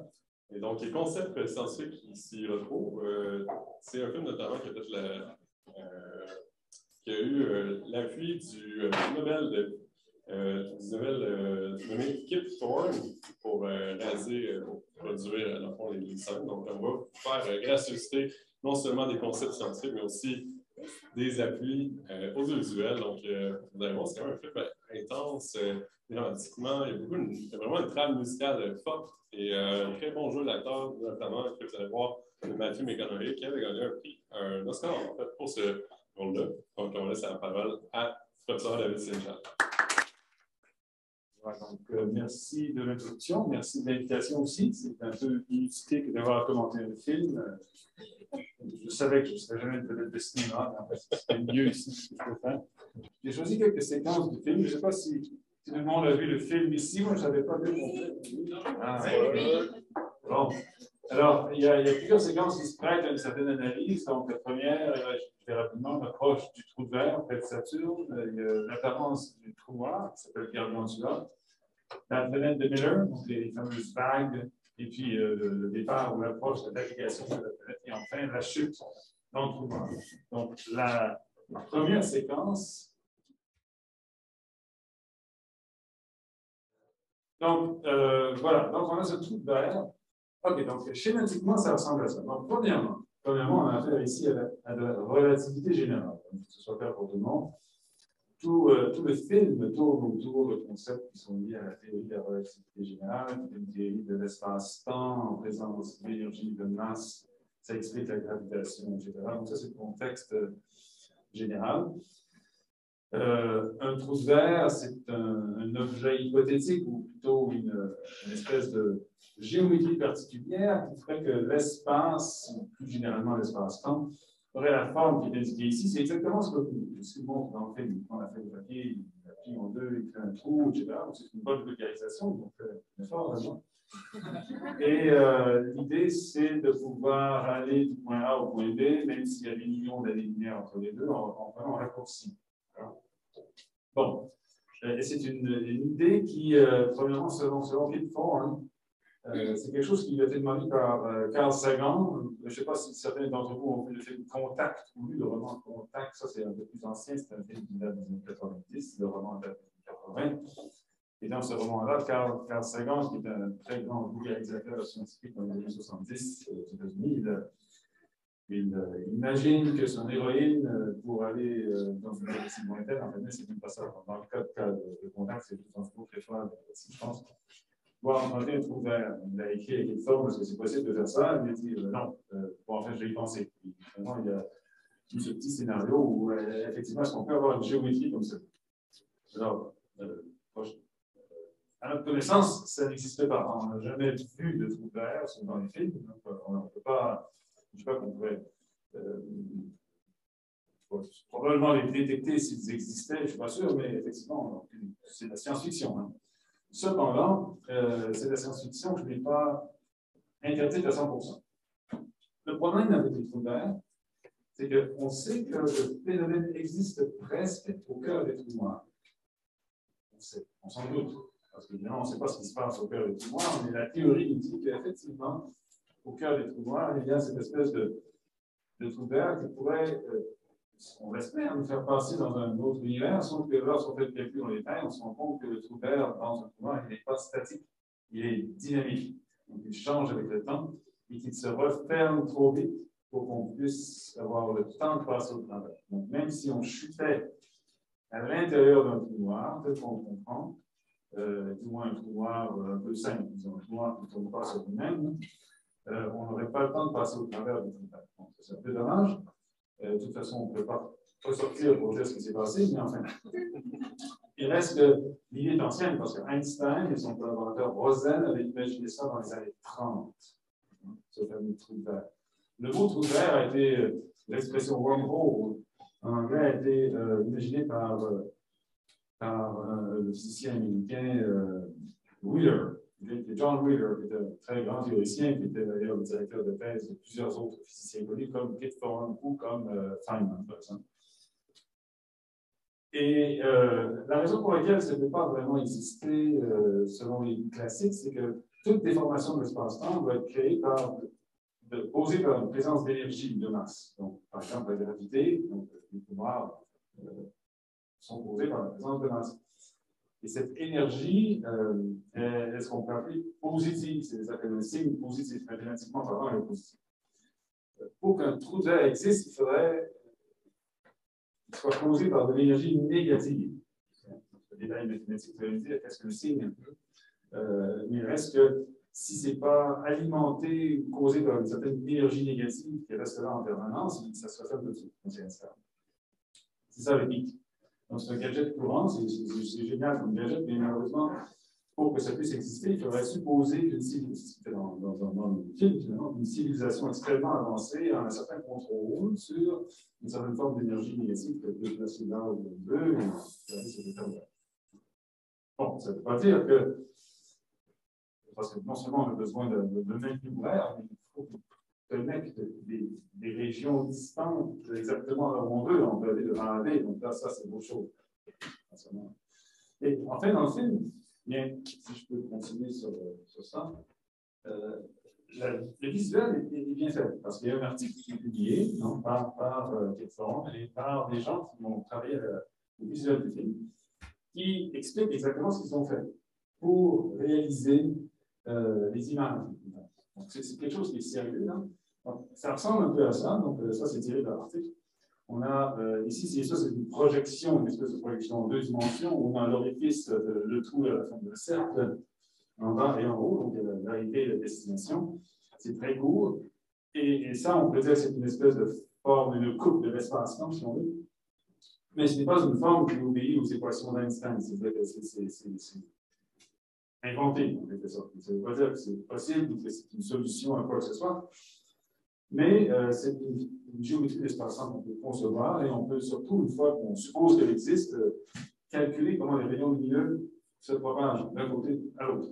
Et donc, les concepts scientifiques qui s'y retrouvent, c'est un film notamment qui a eu l'appui du Nobel nommé Kip Thorne pour réaliser, produire dans le fond, les scènes. Donc, on va vous faire gracieuseté non seulement des concepts scientifiques, mais aussi des appuis audiovisuels. Donc, vous allez voir, c'est quand même un film intense, dramatiquement. Il y a vraiment une trame musicale forte et un très bon jeu d'acteur, notamment, que vous allez voir de Matthew McConaughey, qui avait gagné un Oscar en fait, pour ce rôle-là. Donc, on laisse la parole à professeur David Sénéchal. Ouais, donc, merci de l'introduction, merci de l'invitation aussi. C'est un peu inusité que d'avoir commenté un film. Je savais que je ne serais jamais une vedette de cinéma, mais en fait, c'était mieux ici ce que je peux faire. J'ai choisi quelques séquences du film. Je ne sais pas si tout le monde a vu le film ici. Moi, je ne savais pas vu le complet. Bon. Alors, il y a plusieurs séquences qui se prêtent à une certaine analyse. Donc, la première, je vais rapidement, l'approche du trou de verre, en fait, Saturne. Il y a l'apparence du trou noir, qui s'appelle Gargantua. La fenêtre de Miller, donc les fameuses vagues, et puis le départ ou l'approche de l'agrégation de la fenêtre, et enfin la chute dans le trou noir. Donc, la première séquence. Donc, voilà, donc on a ce trou de verre. OK, donc schématiquement, ça ressemble à ça. Donc, premièrement, Premièrement, on a affaire ici à de la relativité générale. Il faut que ce soit clair pour tout le monde. Tout le film tourne autour de concepts qui sont liés à la théorie de la relativité générale, une théorie de l'espace-temps en présence d'énergie de masse. Ça explique la gravitation, etc. Donc, ça, c'est le contexte général. Un trou de verre, c'est un objet hypothétique ou plutôt une espèce de géométrie particulière qui ferait que l'espace, ou plus généralement l'espace-temps, aurait la forme qui est indiquée ici. C'est exactement ce que vous montre dans le film. On a fait le papier, il a pris en deux, il fait un trou, etc. C'est une bonne vulgarisation, donc un effort là-dedans. Et l'idée, c'est de pouvoir aller du point A au point B, même s'il y a des millions d'années-lumière entre les deux, en prenant un raccourci. Bon, et c'est une idée qui, premièrement, selon Kip Thorne, c'est quelque chose qui a été demandé par Carl Sagan. Je ne sais pas si certains d'entre vous ont vu le film Contact ou lu le roman Contact. Ça, c'est un peu plus ancien, c'est un film qui date des années 90, le roman date des années 80. Et dans ce roman-là, Carl Sagan, qui est un très grand vulgarisateur scientifique dans les années 70 aux États-Unis, il imagine que son héroïne, pour aller dans une galaxie lointaine, en fait, c'est même pas ça. Dans le cas de Contact, c'est tout un flot très fort, je pense. Doit emprunter un trou vert. Il a écrit avec une forme, est-ce que c'est possible de faire ça? Il a dit non. Bon, en fait, je vais y penser. Puis, finalement, il y a tout ce petit scénario où, effectivement, est-ce qu'on peut avoir une géométrie comme ça? Alors, à notre connaissance, ça n'existe pas. On n'a jamais vu de trou vert dans les films. Donc, on ne peut pas. Je ne sais pas qu'on pourrait probablement les détecter s'ils existaient, je ne suis pas sûr, mais effectivement, c'est de la science-fiction. Hein. Cependant, c'est de la science-fiction que je n'ai pas interdite à 100%. Le problème avec les trous verts, c'est qu'on sait que le phénomène existe presque au cœur des trous noirs. On s'en doute, parce qu'évidemment, on ne sait pas ce qui se passe au cœur des trous noirs, mais la théorie nous dit qu'effectivement, au cœur des trous noirs, il y a cette espèce de trou vert qui pourrait, on l'espère, nous faire passer dans un autre univers, sauf que lorsqu'on fait le calcul dans les détail, on se rend compte que le trou vert dans un trou noir, il n'est pas statique, il est dynamique. Donc, il change avec le temps et qu'il se referme trop vite pour qu'on puisse avoir le temps de passer au travers. Donc, même si on chutait à l'intérieur d'un trou noir, tel qu'on comprend, du moins un trou noir un peu simple, disons, un trou noir qui ne tourne pas sur lui-même, on n'aurait pas le temps de passer au travers du trou vert. Donc, c'est un peu dommage. De toute façon, on ne peut pas ressortir pour dire ce qui s'est passé, mais enfin, il reste que l'idée est ancienne, parce qu'Einstein et son collaborateur Rosen avaient imaginé ça dans les années 30, ce fameux trou vert. Le mot trou vert a été, l'expression wormhole en anglais, a été imaginé par le physicien américain Wheeler. John Wheeler, qui était un très grand théoricien, qui était d'ailleurs le directeur de thèse de plusieurs autres physiciens connus, comme Kip Thorne ou comme Feynman, par exemple. Et la raison pour laquelle ça ne peut pas vraiment exister selon les classiques, c'est que toute déformation de l'espace-temps doit être créée posée par une présence d'énergie de masse. Donc, par exemple, la gravité, donc les trous noirs sont posés par la présence de masse. Et cette énergie est ce qu'on peut appeler positive. C'est ce qu'on appelle un signe positif. Mathématiquement parlant, elle est positive. Pour qu'un trou de verre existe, il faudrait qu'il soit causé par de l'énergie négative. Le détail mathématique va nous dire qu'est-ce que le signe. Mais il reste que si ce n'est pas alimenté ou causé par une certaine énergie négative qui reste là en permanence, ça se refait de tout. C'est ça le pic. Donc, c'est un gadget courant, c'est génial comme gadget, mais malheureusement, pour que ça puisse exister, il faudrait supposer qu'une civilisation, dans le film, finalement, une civilisation extrêmement avancée a un certain contrôle sur une certaine forme d'énergie négative que peut placer là où on veut, bon, ça ne veut pas dire que, parce que non seulement on a besoin de maintenir ouvert, mais il faut connecter des régions distantes exactement là où on veut. On peut aller de A à B, donc là, ça, c'est autre chose. Et enfin, dans le film, bien, si je peux continuer sur ça, le visuel est bien fait, parce qu'il y a un article qui est publié non, par Kip Thorne et par des gens qui ont travaillé le visuel du film, qui expliquent exactement ce qu'ils ont fait pour réaliser les images. Donc, c'est quelque chose qui est sérieux, là. Donc, ça ressemble un peu à ça. Donc, ça, c'est tiré de l'article. On a ici, c'est une projection, une espèce de projection en 2 dimensions. Où on a l'orifice, le trou à la fin du cercle, en bas et en haut. Donc, l'arrivée et la destination. C'est très court. Et ça, on peut dire que c'est une espèce de forme, une coupe de l'espace-temps, si on veut. Mais ce n'est pas une forme qui obéit aux équations d'Einstein. C'est-à-dire que c'est inventé, en quelque sorte. Ça ne veut pas dire que c'est possible ou que c'est une solution à quoi que ce soit. Mais c'est une géométrie d'espace-temps qu'on peut concevoir et on peut surtout, une fois qu'on suppose qu'elle existe, calculer comment les rayons lumineux se propagent d'un côté à l'autre.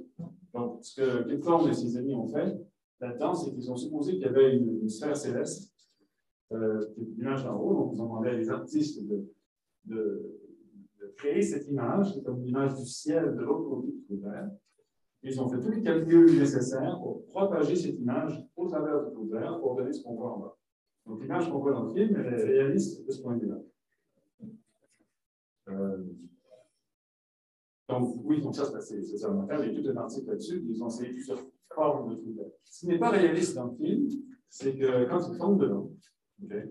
Donc, ce que Kepler et ses amis ont fait là-dedans, c'est qu'ils ont supposé qu'il y avait une sphère céleste, l'image d'en haut, donc ils ont demandé à des artistes de créer cette image, comme l'image du ciel de l'autre côté du trou vert. Ils ont fait tous les calculs nécessaires pour propager cette image au travers du trou vert pour donner ce qu'on voit en bas. Donc l'image qu'on voit dans le film, elle est réaliste de ce point de vue-là. Donc oui, donc ça c'est ça. Il y a tout un article là-dessus, ils ont essayé plusieurs formes de trou vert. Ce qui n'est pas réaliste dans le film, c'est que quand ils tombent dedans, okay,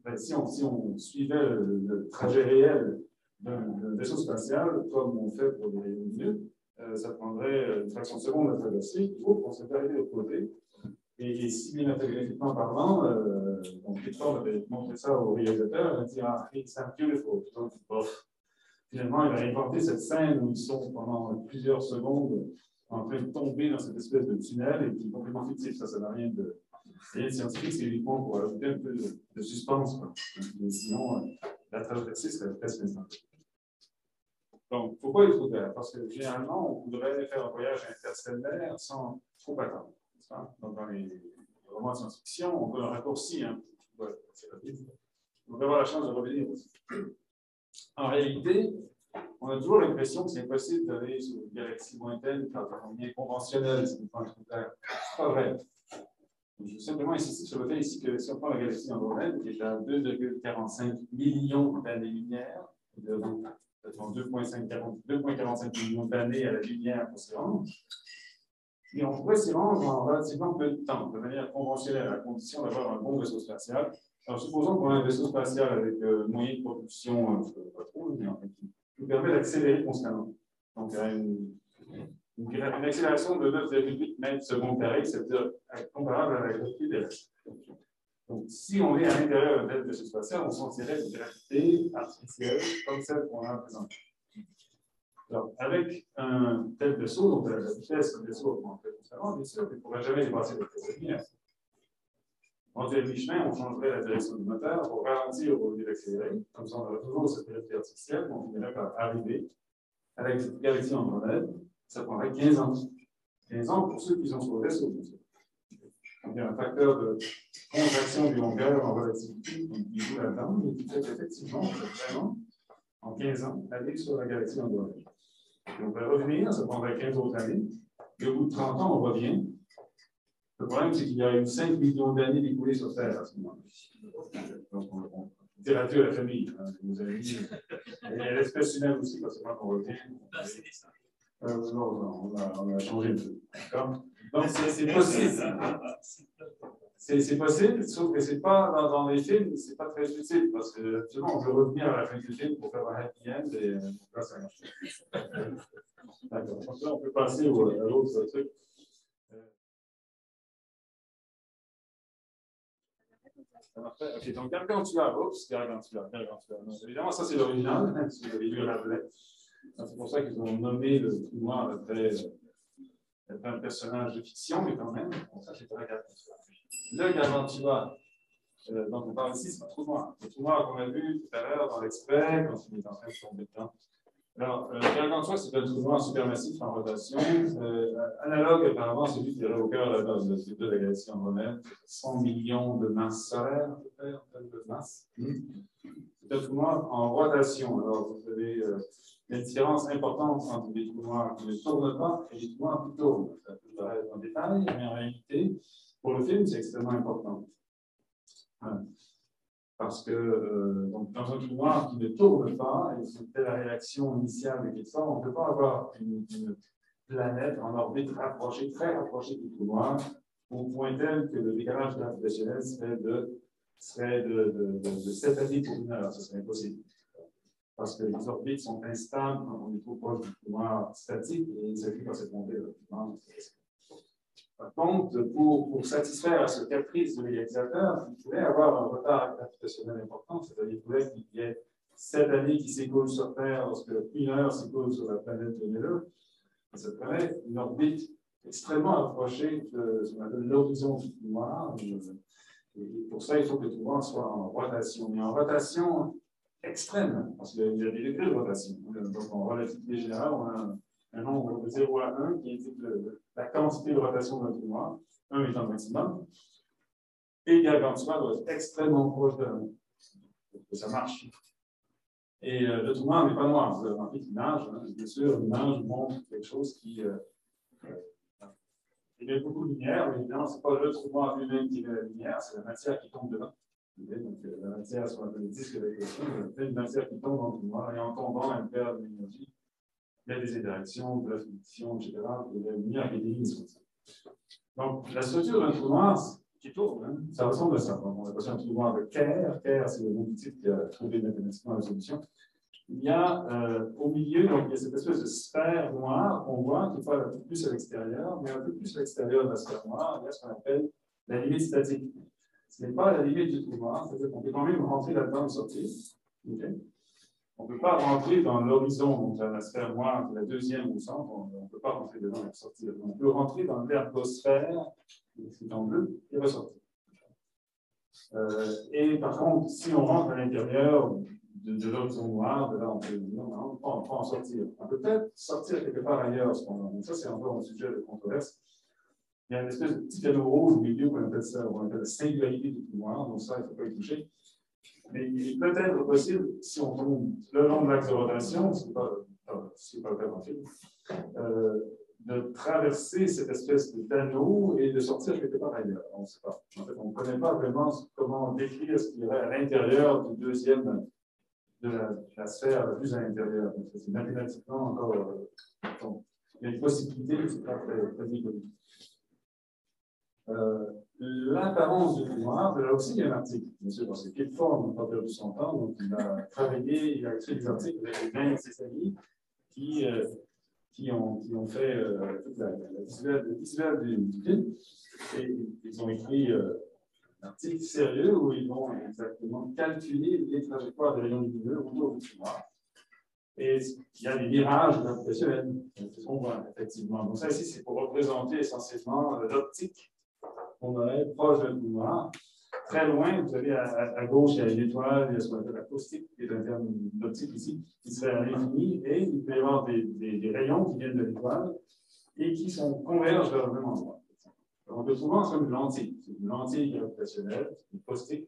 ben, si on suivait le trajet réel d'un vaisseau spatial, comme on fait pour les rayons lumineux, ça prendrait une fraction de seconde à traverser. Il faut qu'on s'est arrivé de l'autre côté. Et cinématographiquement parlant, donc Victor avait montré ça au réalisateur, il a dit ah, it's beautiful. Donc, bof. Finalement, il a inventé cette scène où ils sont pendant plusieurs secondes en train de tomber dans cette espèce de tunnel et qui est complètement fictif. Ça n'a rien de scientifique, c'est uniquement pour ajouter un peu de suspense. Mais sinon, la traversée serait presque instantanée. Donc, pourquoi il faut faire? Parce que généralement, on voudrait faire un voyage interstellaire sans trop attendre. Donc, dans les romans de science-fiction, on veut un raccourci. Hein. Ouais, c'est rapide. On veut avoir la chance de revenir aussi. En réalité, on a toujours l'impression que c'est impossible d'aller sur une galaxie lointaine quand on est conventionnel. C'est pas vrai. Je veux simplement insister sur le fait ici que si on prend la galaxie Andromède, qui est à 2,45 millions d'années-lumière, donc 2,45 millions d'années à la lumière pour s'y rendre, et on pourrait s'y rendre en relativement peu de temps, de manière conventionnelle, à condition d'avoir un bon vaisseau spatial. Alors, supposons qu'on a un vaisseau spatial avec moyen de propulsion, je ne sais pas trop, mais en fait, qui nous permet d'accélérer constamment. Donc, une accélération de 9,8 mètres secondes carrés, c'est-à-dire comparable à la gravité terrestre. Donc, si on est à l'intérieur d'un tel vaisseau spatial, on sentirait une gravité artificielle comme celle qu'on a présentée. Alors, avec un tel vaisseau, donc la vitesse du vaisseau augmenterait constamment, bien sûr, il ne pourrait jamais dépasser la vitesse de lumière. En mi-chemin, on changerait la direction du moteur pour ralentir au lieu d'accélérer. Comme ça, on aurait toujours cette gravité artificielle, on finirait par arriver avec cette galaxie Andromède. Ça prendrait 15 ans. 15 ans pour ceux qui sont sur le vaisseau, bien sûr. Donc, il y a un facteur de contraction du longueur en relativité qui joue là-dedans, mais qui fait qu'effectivement, vraiment, en 15 ans, aller sur la galaxie Andromède. Et on peut revenir, ça prendrait 15 autres années. Et au bout de 30 ans, on revient. Le problème, c'est qu'il y a eu 5 millions d'années d'écoulées sur Terre à ce moment-là. Donc, on dirait adieu à la famille, hein, nos amis. Et l'espèce humaine aussi, parce que quand on revient. Non, on a changé un peu. D'accord? Donc, c'est possible. C'est possible, sauf que c'est pas dans les films, c'est pas très utile, parce que justement, on peut revenir à la fin du film pour faire un happy end et là, ça marche. D'accord. Donc là, on peut passer à l'autre truc. Ok, donc Gargantua, Gargantua. Évidemment, ça c'est l'original, si vous avez lu Rabelais. C'est pour ça qu'ils ont nommé le trou noir après un personnage de fiction, mais quand même, bon, ça c'est très Gargantua. Le Gargantua dont on parle ici, c'est un trou noir. Le trou noir qu'on a vu tout à l'heure dans l'extrait, quand il est en train de tomber dedans. Alors, le Gargantua, c'est un trou noir supermassif en rotation, analogue apparemment à celui qui est au cœur de la galaxie Andromède, 100 millions de masses solaires, à peu près, en termes de masse. C'est un trou noir en rotation. Alors, vous avez une différence importante entre les trous noirs qui ne tournent pas et les trous noirs qui tournent. Ça peut paraître en détail, mais en réalité, pour le film, c'est extrêmement important. Parce que donc, dans un trou noir qui ne tourne pas, et c'était la réaction initiale de Kepler, on ne peut pas avoir une planète en orbite rapprochée, très rapprochée du trou noir, au point tel que le décalage gravitationnel serait de 7 années pour une heure. Ce serait impossible. Parce que les orbites sont instables quand on est trop proche du trou noir statique et il s'agit pas de cette montée. Par contre, pour satisfaire à ce caprice de l'égalisateur, il pouvait avoir un retard gravitationnel important, c'est-à-dire qu'il voulait qu'il y ait 7 années qui s'écoulent sur Terre lorsque 1 heure s'écoule sur la planète de Vélo. Ça ferait une orbite extrêmement approchée de ce qu'on appelle l'horizon du trou noir. Et pour ça, il faut que le trou noir soit en rotation. Mais en rotation extrême, parce qu'il y a des degrés de rotation. Donc, en relativité générale, on a un nombre de 0 à 1 qui indique la quantité de rotation d'un trou noir, 1 étant le maximum, et Gargantua doit être extrêmement proche de 1 pour que ça marche. Et le trou noir n'est pas noir. Vous avez remarqué qu'il nage. Hein. Bien sûr, l'image montre quelque chose qui. Il y a beaucoup de lumière, mais évidemment, ce n'est pas le trou noir lui-même qui met la lumière, c'est la matière qui tombe dedans. Donc, la matière, sur le disque avec une matière qui tombe dans le trou noir, et en tombant, elle perd de l'énergie. Il y a des interactions, de la friction, etc. Et la lumière qui est émise. Donc, la structure d'un trou noir qui tourne, hein, ça ressemble à ça. Donc, on appelle ça un trou noir de Kerr. Kerr, c'est le nom du type qui a trouvé mathématiquement la solution. Il y a au milieu, donc, il y a cette espèce de sphère noire qu'on voit, qui est pas un peu plus à l'extérieur, mais un peu plus à l'extérieur de la sphère noire, il y a ce qu'on appelle la limite statique. Ce n'est pas la limite du trou noir, c'est-à-dire qu'on peut quand même rentrer là-dedans et sortir. Okay. On ne peut pas rentrer dans l'horizon, donc la sphère noire, qui est la deuxième au centre, on ne peut pas rentrer dedans et sortir. On peut rentrer dans l'ergosphère, qui est en bleu, et ressortir. Et par contre, si on rentre à l'intérieur de l'horizon noir, de là, on peut en sortir. On peut peut-être sortir quelque part ailleurs, cependant. Donc ça, c'est encore un sujet de controverse. Il y a une espèce de petit anneau rouge au milieu qu'on appelle ça, on appelle la singularité du trou noir, donc ça, il ne faut pas y toucher. Mais il est peut-être possible, si on tombe le long de l'axe de rotation, ce n'est pas le cas en film, de traverser cette espèce d'anneau et de sortir quelque part ailleurs. On ne sait pas. En fait, on ne connaît pas vraiment comment décrire ce qu'il y aurait à l'intérieur du deuxième, de la sphère la plus à l'intérieur. C'est mathématiquement encore. Donc, il y a une possibilité, mais ce n'est pas très connu. L'apparence du trou noir, là aussi il y a un article, bien sûr, parce que Kip Thorne n'a pas perdu son temps, donc il a travaillé, il a écrit des articles avec les 20 de ses amis qui ont fait toute le visuel du film, et ils ont écrit un article sérieux où ils vont exactement calculer les trajectoires des rayons lumineux autour du trou noir. Et il y a des mirages gravitationnels, c'est ce qu'on voit effectivement. Donc ça ici, c'est pour représenter essentiellement l'optique qu'on aurait proche d'un trou noir. Très loin, vous avez à gauche, il y a une étoile, il y a ce qu'on appelle l'acoustique, qui est un terme d'optique ici, qui serait à l'infini, et il peut y avoir des rayons qui viennent de l'étoile et qui convergent vers le même endroit. On peut souvent c'est comme une lentille. C'est une lentille gravitationnelle, une acoustique,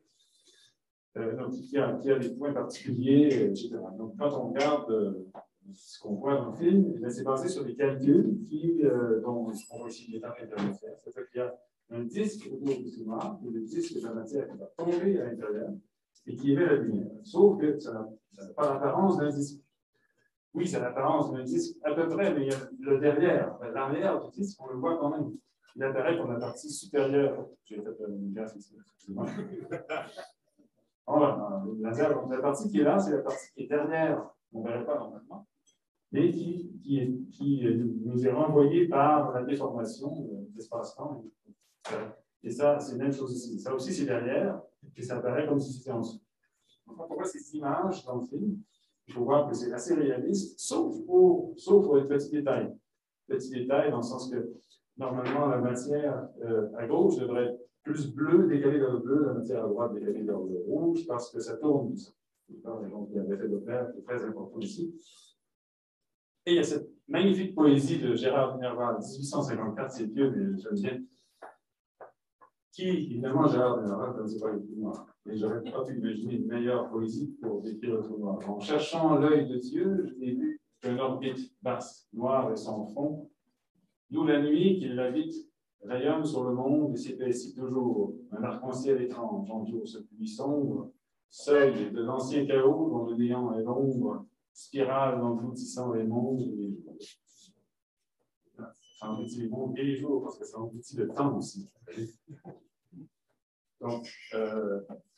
donc qui a des points particuliers, etc. Donc quand on regarde ce qu'on voit dans le film, c'est basé sur des calculs dont on voit ici l'état intermédiaire. C'est-à-dire qu'il y a un disque autour du trou noir, et le disque de la matière qui va tomber à l'intérieur et qui émet la lumière. Sauf que ça n'a pas l'apparence d'un disque. Oui, ça a l'apparence d'un disque à peu près, mais il y a le derrière, l'arrière du disque, on le voit quand même. Il apparaît comme la partie supérieure. J'ai fait une gaffe ici, excusez-moi. Voilà, la partie qui est là, c'est la partie qui est derrière. On ne verrait pas normalement, mais qui nous est renvoyée par la déformation de l'espace-temps. Et ça, c'est la même chose ici. Ça aussi, c'est derrière, et ça apparaît comme si c'était en dessous. Donc, quand on voit ces images dans le film, il faut voir que c'est assez réaliste, sauf pour les petits détails. Petits détails dans le sens que, normalement, la matière à gauche devrait être plus bleue, décalée vers le bleu, la matière à droite décalée vers le rouge, parce que ça tourne. Donc, il y a l'effet Doppler qui est très important ici. Et il y a cette magnifique poésie de Gérard Nerval, 1854, c'est vieux, mais j'aime bien, qui, évidemment, Gérard Nerval, comme c'est pas le trou noir. Et j'aurais pas pu imaginer une meilleure poésie pour décrire le trou noir. En cherchant l'œil de Dieu, je n'ai vu qu'une orbite basse, noire et sans fond, d'où la nuit qui l'habite rayonne sur le monde et s'épaissit toujours. Un arc-en-ciel étrange entoure ce puits sombre, seuil de l'ancien chaos dont le néant est l'ombre, spirale engloutissant les mondes et les jours. engloutit les mondes et les jours, parce que ça engloutit le temps aussi. Donc,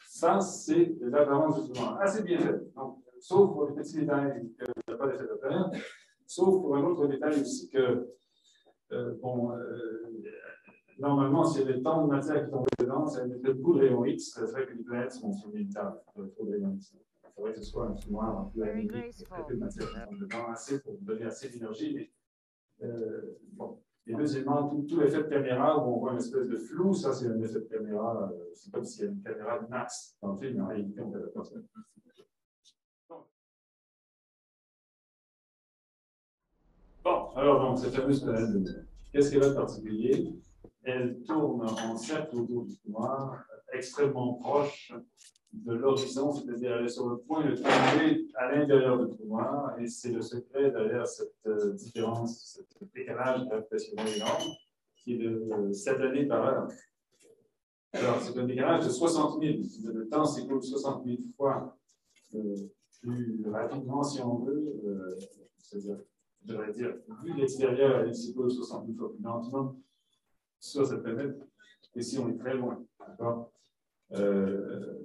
ça, c'est l'apparence justement assez bien fait. Donc, sauf pour les petits détails qu'il n'y a pas d'effet Doppler, sauf pour un autre détail aussi que, normalement, s'il y avait tant de matière qui tombait dedans, ça émettait beaucoup de rayons X, ça ferait que les planètes sont inévitables. Trop de rayons X. Il faudrait que ce soit un noir un peu anémique, très peu de matière qui tombe dedans, assez pour donner assez d'énergie. Mais, bon. Et deuxièmement, tout l'effet de caméra, où on voit une espèce de flou, ça c'est un effet de caméra, c'est comme s'il y a une caméra de max dans le film, mais en réalité, on ne verra pas ça. Bon, alors donc, cette fameuse planète de mer, qu'est-ce qu'elle a de particulier? Elle tourne en cercle autour du trou noir, extrêmement proche de l'horizon, c'est-à-dire elle est sur le point de tomber à l'intérieur du trou noir, et c'est le secret derrière cette différence, ce décalage gravitationnel énorme, qui est de 7 années par heure. Alors, c'est un décalage de 60 000. Le temps s'écoule 60 000 fois plus rapidement, si on veut, c'est-à-dire, je devrais dire, vu de l'extérieur, elle s'écoule 60 000 fois plus lentement sur cette planète, et si on est très loin, d'accord?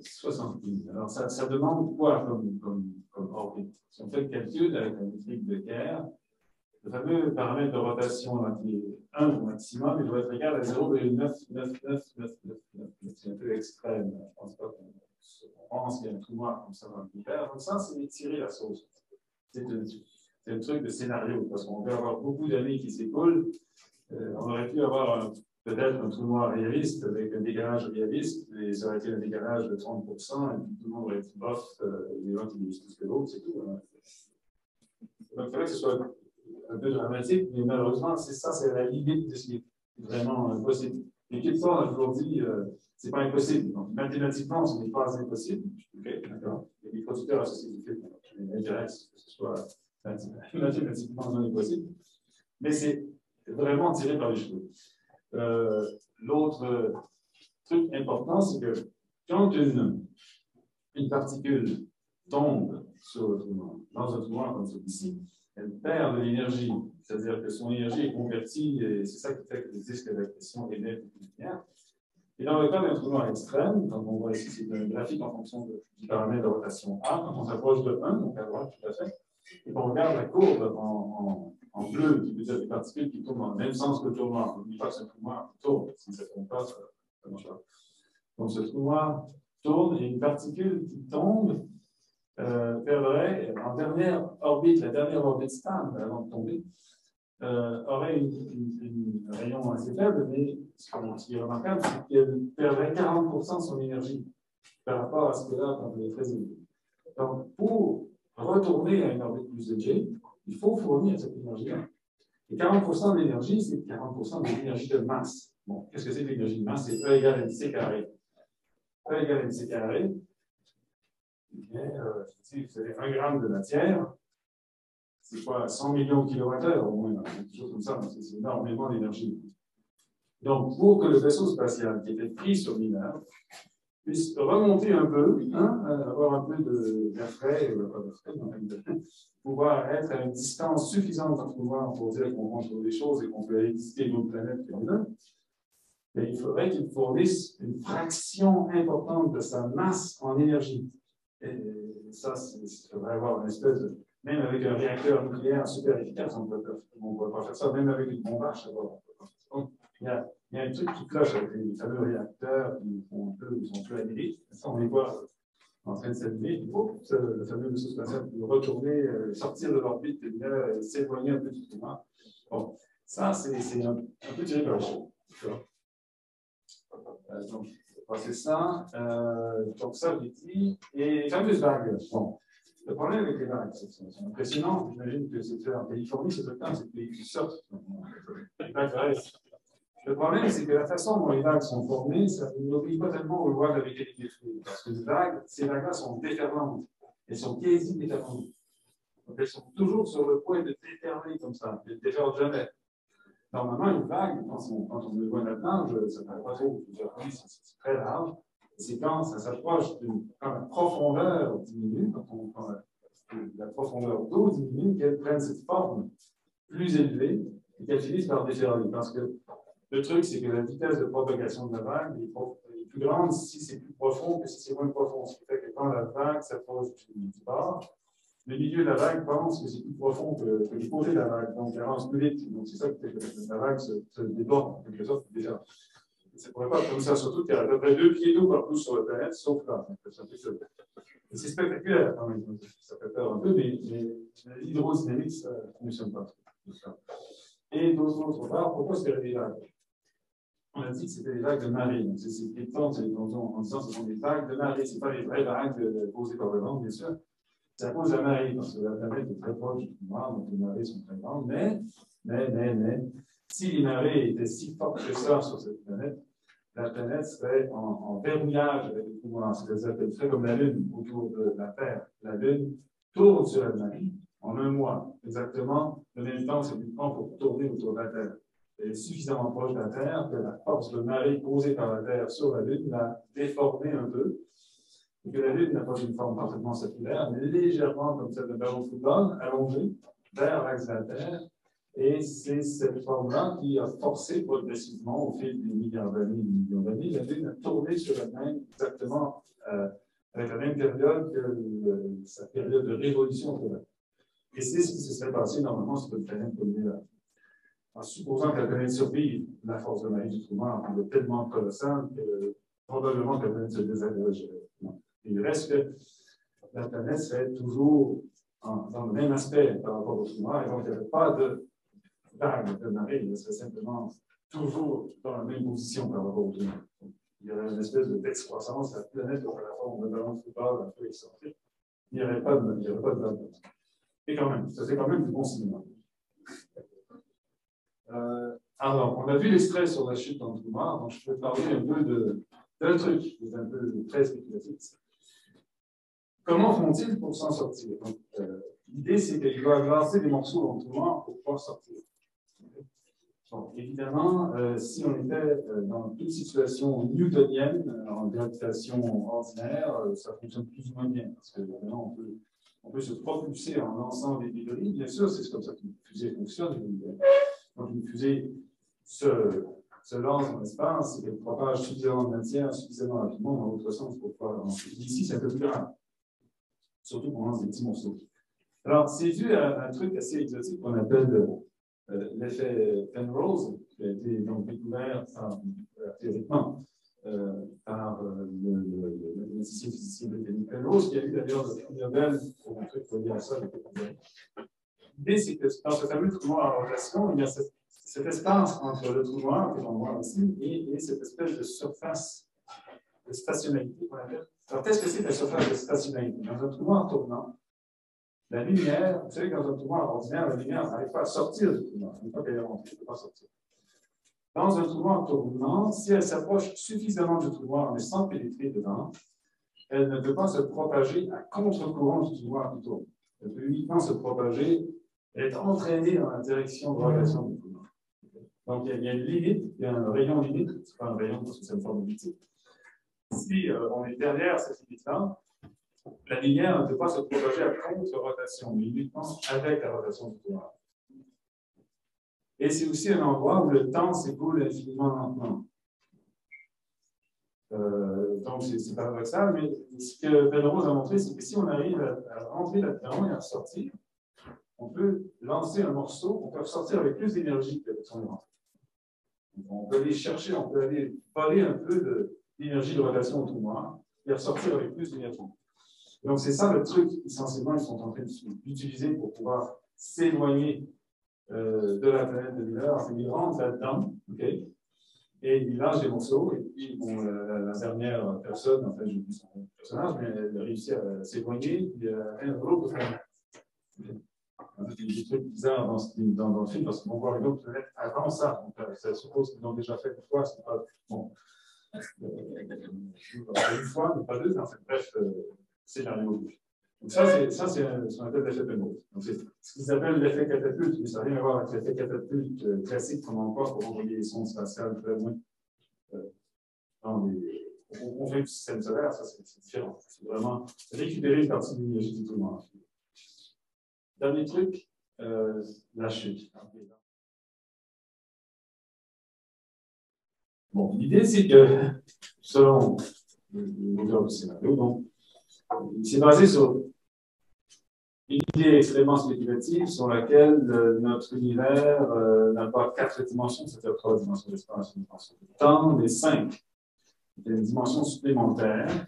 60 000. Alors, ça demande quoi comme orbite? Si on fait le calcul avec la métrique de Kerr, le fameux paramètre de rotation qui est 1 au maximum, il doit être égal à 0,99999. C'est un peu extrême. Je pense pas qu'on pense qu'il y a un trou noir comme ça dans l'univers. Donc, ça, c'est tirer la sauce. C'est un truc de scénario, parce qu'on peut avoir beaucoup d'années qui s'écoulent. On aurait pu avoir peut-être un trou noir réaliste avec un décalage réaliste, et ça aurait été un décalage de 30%, et puis tout le monde aurait été bof, les gens qui disent plus que l'autre, c'est tout. Hein. Donc, il faudrait que ce soit un peu dramatique, mais malheureusement, c'est la limite de ce qui est vraiment possible. Et Kipton a toujours dit, c'est pas impossible. Donc, mathématiquement, ce n'est pas impossible. Okay, d'accord. Et les producteurs associés du film, les intéressent que ce soit mathématiquement non impossible. Mais c'est vraiment tiré par les cheveux. L'autre truc important, c'est que quand une particule tombe sur le trou noir, dans un trou noir comme celui-ci, elle perd de l'énergie, c'est-à-dire que son énergie est convertie, et c'est ça qui fait que les disques d'accrétion émettent beaucoup de lumière. Et dans le cas d'un trou noir extrême, comme on voit ici, c'est un graphique en fonction du paramètre de rotation A, quand on s'approche de 1, donc à droite tout à fait, et qu'on regarde la courbe en bleu, qui veut dire des particules qui tournent dans le même sens que le trou noir. N'oublie pas que c'est un trou noir qui tourne. Si ça ne tourne pas, ça ne marche pas. Donc ce trou noir tourne et une particule qui tombe perdrait, en dernière orbite, la dernière orbite stable avant de tomber, aurait un rayon assez faible, mais ce qui est remarquable, c'est qu'elle perdrait 40% de son énergie par rapport à ce que là, quand elle est très élevée. Donc pour retourner à une orbite plus élevée, il faut fournir cette énergie-là. Et 40% de l'énergie, c'est 40% de l'énergie de masse. Bon, qu'est-ce que c'est que l'énergie de masse? C'est E égale mc carré. E égale mc carré. Si vous avez 1 gramme de matière, c'est quoi? 100 millions de kilowattheures, au moins, quelque chose comme ça, c'est énormément d'énergie. Donc, pour que le vaisseau spatial qui était pris sur Minerve puisse remonter un peu, hein, avoir un peu d'air frais, pouvoir être à une distance suffisante entre nous pour dire qu'on rentre des choses et qu'on peut exister d'autres planètes que nous, mais il faudrait qu'il fournisse une fraction importante de sa masse en énergie. Et ça, il faudrait avoir une espèce de... Même avec un réacteur nucléaire super efficace, on ne peut pas faire ça. Même avec une bombe H, donc, il y a un truc qui cloche avec les fameux réacteurs qui sont peu anéliques. Ça, on les voit en train de s'allumer. Il faut que le fameux vaisseau spatial puisse retourner, sortir de l'orbite et s'éloigner un peu du trou noir. Bon, ça, c'est un peu tiré par les cheveux. Donc, c'est ça. Donc, ça, j'ai dit. Et les fameuses vagues. Bon. Le problème avec les vagues, c'est impressionnant. J'imagine que c'est fait en Californie, c'est le temps, c'est le pays qui sortent. Les vagues restent. Le problème, c'est que la façon dont les vagues sont formées, ça n'oblige pas tellement aux lois de la mécanique des fluides. Parce que ces vagues-là sont déferlantes. Elles sont quasi-déferlantes. Donc, elles sont toujours sur le point de déferler comme ça. Elles ne déferlent jamais. Normalement, une vague, quand on le voit maintenant, ça ne paraît pas trop. C'est très large. C'est quand ça s'approche, quand la profondeur diminue, quand la profondeur d'eau diminue, qu'elle prenne cette forme plus élevée. et qu'elle finisse par déferler. Parce que le truc, c'est que la vitesse de propagation de la vague est plus grande si c'est plus profond que si c'est moins profond. Ce qui fait que quand la vague s'approche du bord, le milieu de la vague pense que c'est plus profond que les côtés de la vague, donc elle avance plus vite. Donc c'est ça qui fait que la vague se déborde en quelque sorte déjà. Ça ne pourrait pas être comme ça, surtout qu'il y a à peu près 2 pieds d'eau partout sur la planète, sauf là. C'est spectaculaire quand même. Ça fait peur un peu, mais l'hydrodynamique, ça ne fonctionne pas. Et d'autre part, pourquoi c'était des vagues? On a dit que c'était des vagues de marée. Donc, c'est en disant que ce sont des vagues de marée. Ce ne sont pas les vraies vagues causées par le vent, bien sûr. C'est à cause de la marée, parce que la planète est très proche du trou noir, donc les marées sont très grandes. Mais, si les marées étaient si fortes que ça sur cette planète, la planète serait en verrouillage avec le trou noir. C'est-à-dire qu'elle serait comme la Lune autour de la Terre. La Lune tourne sur elle-même en un mois, exactement le même temps que ça lui prend pour tourner autour de la Terre. Elle est suffisamment proche de la Terre que la force de marée causée par la Terre sur la Lune l'a déformée un peu. Et que la Lune n'a pas une forme parfaitement circulaire, mais légèrement comme celle de ballon de football, allongée vers l'axe de la Terre. Et c'est cette forme-là qui a forcé progressivement, au fil des milliards d'années, la Lune a tourné sur elle-même exactement avec la même période que sa période de révolution solaire. Et c'est ce qui se serait passé normalement sur une planète comme l'Univers. En supposant que la planète survive, la force de marée du trou noir est tellement colossale que probablement que la planète se désagrège. Il reste que la planète serait toujours dans le même aspect par rapport au trou noir, et donc il n'y aurait pas de vague de marée, elle serait simplement toujours dans la même position par rapport au trou noir. Il y aurait une espèce d'excroissance, la planète aurait la forme de ballon de football un peu excentrique. Il n'y aurait pas de vague. Et quand même, ça c'est quand même du bon cinéma. Alors, on a vu l'extrait sur la chute dans le trou noir, donc je peux parler un peu d'un truc qui est un peu très spéculatif. Comment font-ils pour s'en sortir? L'idée, c'est qu'ils doivent lancer des morceaux dans le trou noir pour pouvoir sortir. Bon, évidemment, si on était dans une situation newtonienne, en gravitation ordinaire, ça fonctionne plus ou moins bien, parce que évidemment, on peut se propulser en lançant des débris. Bien sûr, c'est comme ça qu'une fusée fonctionne. Donc, une fusée se lance dans l'espace et qu'elle propage suffisamment de matière, suffisamment rapidement dans l'autre sens pour pouvoir avancer. Ici, c'est un peu plus grave, surtout qu'on lance des petits morceaux. Alors, c'est dû à un truc assez exotique qu'on appelle l'effet Penrose, qui a été donc découvert théoriquement par le physicien britannique Penrose, qui a eu d'ailleurs le prix Nobel pour un truc relié à ça. L'idée, c'est que dans ce fameux trou noir en rotation, il y a cet espace entre le trou noir, que l'on voit ici, et cette espèce de surface de stationnarité qu'on appelle. Alors, qu'est-ce que c'est la surface de stationnarité? Dans un trou noir tournant, la lumière, vous savez, dans un trou noir ordinaire, la lumière n'arrive pas à sortir du trou noir. Une fois qu'elle est rentrée, elle ne peut pas sortir. Dans un trou noir tournant, si elle s'approche suffisamment du trou noir, mais sans pénétrer dedans, elle ne peut pas se propager à contre-courant du trou noir qui tourne. Elle peut uniquement se propager, être entraînée dans la direction de rotation du trou noir. Donc, il y a une limite, il y a un rayon limite, ce n'est pas un rayon parce que c'est une forme de limite. Si on est derrière cette limite-là, la lumière ne peut pas se propager à contre-rotation, mais uniquement avec la rotation du trou noir. Et c'est aussi un endroit où le temps s'écoule infiniment lentement. Donc, c'est paradoxal, mais ce que Penrose a montré, c'est que si on arrive à rentrer là-dedans et à sortir, on peut lancer un morceau, on peut ressortir avec plus d'énergie que son rentrée. On peut aller chercher, on peut aller voler un peu d'énergie de rotation au trou noir et ressortir avec plus d'énergie. Donc, c'est ça le truc, essentiellement, ils sont en train d'utiliser pour pouvoir s'éloigner de la planète de Miller. Ils rentrent là-dedans, OK? Et ils lâchent des morceaux, et puis bon, la dernière personne, en fait, je n'ai plus son personnage, mais elle a réussi à s'éloigner, puis elle a l'autre planète. Il y a des trucs bizarres dans le film, parce qu'on voit une autre planète avant ça. Donc, ça suppose qu'ils l'ont déjà fait une fois, c'est pas. Bon. Une fois, mais pas deux, en fait, bref, scénario. Donc, ça, c'est ce qu'on appelle l'effet Penrose. Donc, c'est ce qu'ils appellent l'effet catapulte, mais ça n'a rien à voir avec l'effet catapulte classique qu'on emploie pour envoyer les sondes spatiales très loin. On fait du système solaire, ça, c'est différent. C'est vraiment récupérer une partie de l'énergie du trou noir. Dernier truc, la chute. Bon, l'idée, c'est que, selon l'auteur du scénario, donc, il s'est basé sur une idée extrêmement spéculative sur laquelle notre univers n'a pas 4 dimensions, c'est-à-dire 3 dimensions d'espace, une dimension de temps, mais 5. C'est une dimension supplémentaire,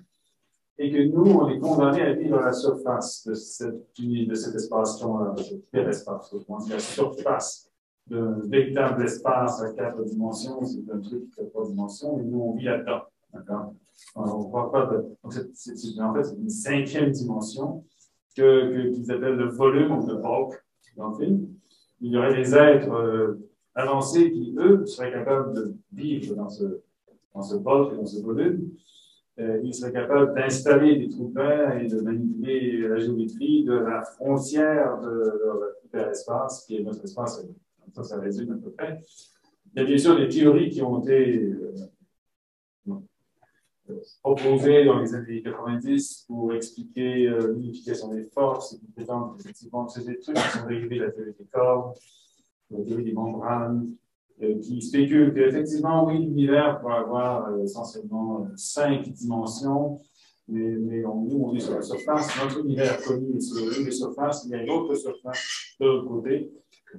et que nous, on est condamnés à vivre à la surface de cet espace-temps, de cet hyperespace, la surface d'un véritable espace à 4 dimensions, c'est un truc qui a 3 dimensions, et nous, on vit là-dedans. D'accord? On voit pas de... Donc, en fait, c'est une 5e dimension qu'ils appellent le volume ou le bulk dans le film. Il y aurait des êtres avancés qui, eux, seraient capables de vivre dans ce bulk et dans ce volume. Ils seraient capables d'installer des trous de verre et de manipuler la géométrie de la frontière de leur hyperespace, qui est notre espace. Ça résume à peu près. Il y a bien sûr des théories qui ont été proposées dans les années 90 pour expliquer l'unification des forces, et qui prétendent qu'effectivement, c'est des trucs qui sont dérivés de la théorie des cordes, de la théorie des membranes, qui spéculent qu'effectivement, oui, l'univers peut avoir essentiellement 5 dimensions, mais nous, on est sur la surface. Notre univers connu est sur une des surfaces, il y a une autre surface de l'autre côté.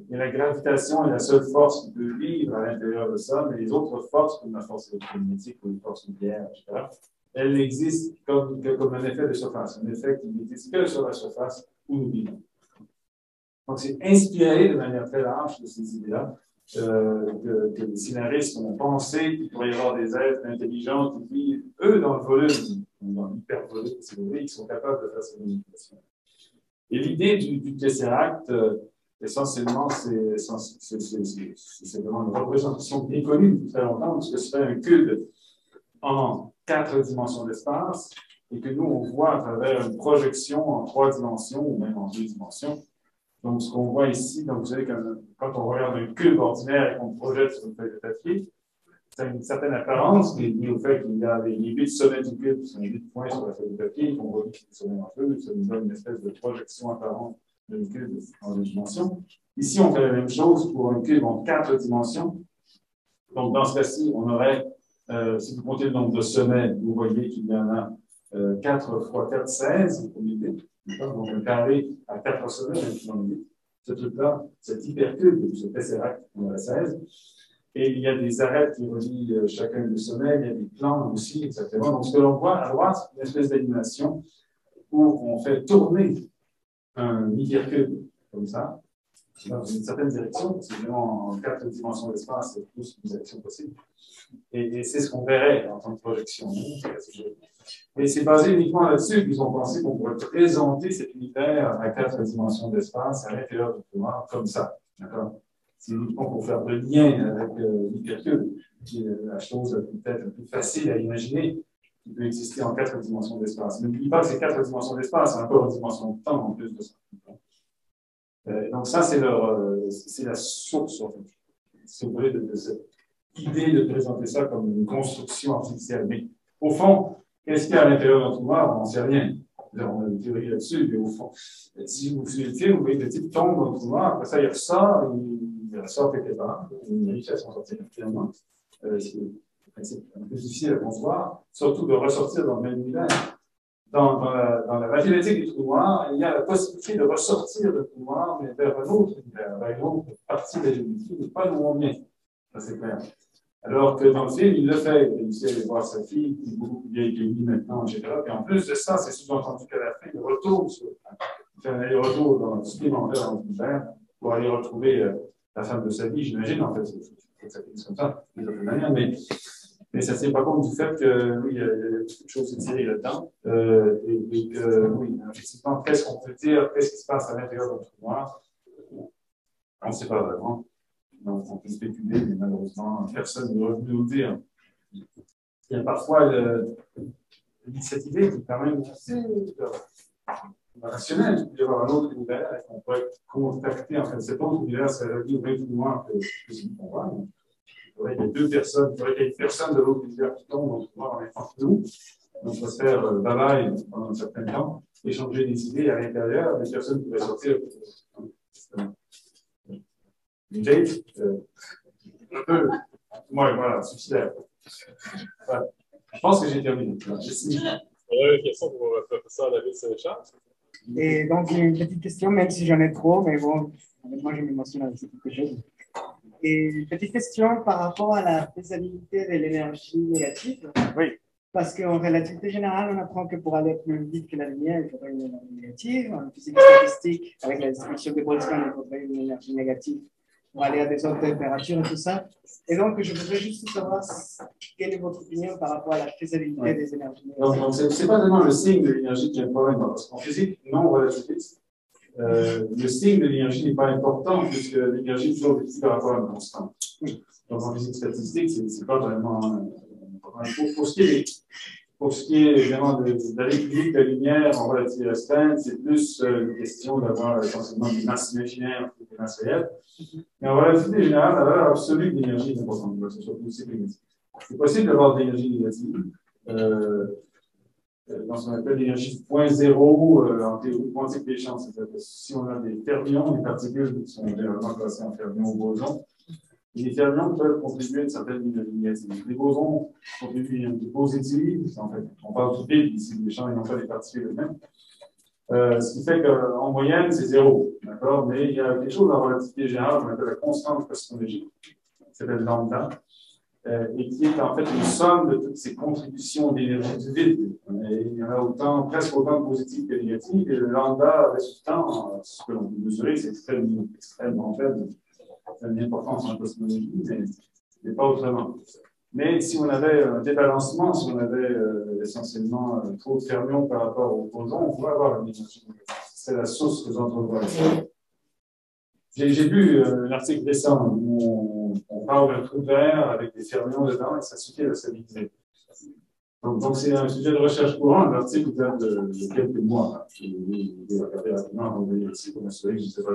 Et la gravitation est la seule force qui peut vivre à l'intérieur de ça, mais les autres forces, comme la force électromagnétique ou les forces nucléaires, etc., elles n'existent comme un effet de surface, un effet qui n'existe que sur la surface où nous vivons. Donc, c'est inspiré de manière très large de ces idées-là que les scénaristes ont pensé qu'il pourrait y avoir des êtres intelligents qui vivent, eux, dans le volume, dans l'hypervolume, si vous voulez, qui sont capables de faire cette manipulation. Et l'idée du Tesseract, essentiellement, c'est vraiment une représentation bien connue depuis très longtemps, parce que c'est un cube en 4 dimensions d'espace, et que nous, on voit à travers une projection en 3 dimensions, ou même en 2 dimensions. Donc, ce qu'on voit ici, donc vous savez que quand on regarde un cube ordinaire et qu'on le projette sur une feuille de papier, ça a une certaine apparence qui est liée au fait qu'il y a les 8 sommets du cube qui sont les 8 points sur la feuille de papier, qu'on relie les sommets entre eux, ça nous donne une espèce de projection apparente d'un cube en 2 dimensions. Ici, on fait la même chose pour un cube en 4 dimensions. Donc, dans ce cas-ci, on aurait, si vous comptez le nombre de sommets, vous voyez qu'il y en a 4 fois 4, 16 au milieu. Donc, un carré à 4 sommets, ce truc-là, cet hypercube, ce Tesseract, on a 16. Et il y a des arêtes qui relient chacun des sommets, il y a des plans aussi, etc. Donc, ce que l'on voit à droite, c'est une espèce d'animation où on fait tourner un hypercube comme ça, dans une certaine direction, c'est vraiment en 4 dimensions d'espace, c'est plus une direction possible. Et c'est ce qu'on verrait en tant que projection. Et c'est basé uniquement là-dessus qu'ils ont pensé qu'on pourrait présenter cet univers à 4 dimensions d'espace à l'intérieur du trou noir comme ça. D'accord? C'est uniquement pour faire le lien avec l'hypercube, qui est la chose peut-être la plus facile à imaginer, qui peut exister en 4 dimensions d'espace. N'oubliez pas que ces 4 dimensions d'espace, c'est encore une dimension de temps en plus de ça. Donc ça, c'est la source, en fait, si vous voulez, de cette idée de présenter ça comme une construction artificielle. Mais au fond, qu'est-ce qu'il y a à l'intérieur d'un trou noir? On n'en sait rien. On a une théorie là-dessus, mais au fond, si vous suivez le film, vous voyez que le type tombe dans le trou noir, après ça, il ressort, il ressort quelque part, il réussit à s'en sortir finalement. C'est un peu difficile à concevoir, surtout de ressortir dans le même univers. Dans la mathématique du trou noir, il y a la possibilité de ressortir du trou noir, mais vers un autre univers, vers une autre partie de la géométrie, mais pas d'où on vient. Ça, c'est clair. Alors que dans le film, il le fait. Il réussit à aller voir sa fille, qui est beaucoup plus vieille que lui maintenant, etc. Et en plus de ça, c'est sous-entendu qu'à la fin, il retourne, il fait un aller-retour supplémentaire dans l'univers pour aller retrouver la femme de sa vie, j'imagine. En fait, ça finit comme ça, d'une certaine manière. Mais ça ne tient pas compte du fait que, oui, il y a beaucoup de choses étirées là-dedans. Et que, oui, effectivement, qu'est-ce qu'on peut dire, qu'est-ce qui se passe à l'intérieur du trou noir? On ne sait pas vraiment. Donc, on peut spéculer, mais malheureusement, personne ne veut nous le dire. Il y a parfois cette idée qui est quand même assez rationnelle. Il peut y avoir un autre univers et qu'on pourrait contacter, en fait, cet autre univers, c'est la vie au même trou noir que ce qu'on voit. Il y a 2 personnes, il faudrait qu'il y ait une personne de l'autre univers qui tombe dans le trou noir en même temps que nous. Donc, on va se faire bye-bye pendant un certain temps, échanger des idées à l'intérieur, des personnes pourraient sortir. Une date, un peu, ouais, voilà, suicidaire. Voilà. Je pense que j'ai terminé. Une question pour le professeur David Sénéchal. Et donc, j'ai une petite question, même si j'en ai trop, mais bon, moi, je m'émotionne avec quelque chose. Et une petite question par rapport à la faisabilité de l'énergie négative. Oui. Parce qu'en relativité générale, on apprend que pour aller plus vite que la lumière, il faudrait une énergie négative. En physique statistique, avec la distribution de Boltzmann, il faudrait une énergie négative pour aller à des autres températures et tout ça. Et donc, je voudrais juste savoir quelle est votre opinion par rapport à la faisabilité des énergies négatives. Donc c'est pas tellement le signe de l'énergie qui est un problème. Parce qu'en physique non relativiste, le signe de l'énergie n'est pas important puisque l'énergie est toujours définie par rapport à une constante. Donc en physique statistique, c'est pas vraiment. Pour ce qui est évidemment d'aller plus vite que la lumière en relativité restreinte, c'est plus une question d'avoir essentiellement des masses imaginaires que des masses réelles. Mais en relativité générale, la valeur absolue de l'énergie est importante, que ce soit positif ou négatif. C'est possible d'avoir de l'énergie négative. Dans ce qu'on appelle l'énergie de point zéro en théorie quantique des champs. C'est-à-dire que si on a des fermions, des particules qui sont généralement classées en fermions ou bosons, les fermions peuvent contribuer à une certaine énergie négative. Les bosons contribuent à une énergie positive. En fait, on parle du vide ici, des champs et non pas des particules eux-mêmes. Ce qui fait qu'en moyenne, c'est zéro. D'accord? Mais il y a quelque chose en relativité générale qu'on appelle la constante cosmologique, qui s'appelle lambda, et qui est en fait une somme de toutes ces contributions d'énergie du vide. Et il y en a presque autant de positives que de négatives, et le lambda résultant, ce que l'on peut mesurer, c'est extrêmement faible. Ça a une importance en cosmologie, mais pas autrement. Mais si on avait un débalancement, si on avait essentiellement trop de fermions par rapport aux bosons, on pourrait avoir une énergie négative. C'est la source que j'entrevois. J'ai lu un article récent où on parle d'un trou vert avec des fermions dedans et ça suffit à le stabiliser. Donc c'est un sujet de recherche courant, un article date de quelques mois. Je vais regarder rapidement avant de venir ici pour m'assurer que je ne sais pas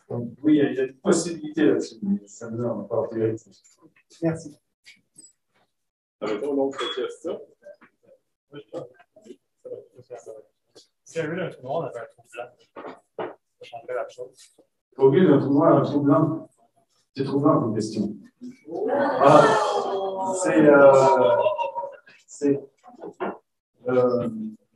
donc oui, il y a des possibilités là-dessus, mais ça ne va pas en théorie. Merci. Avez-vous une autre question? Si un lieu d'un trou noir, on avait un trou blanc, ça changerait la chose. Au lieu d'un trou noir, un trou blanc, c'est troublant comme question. Ah,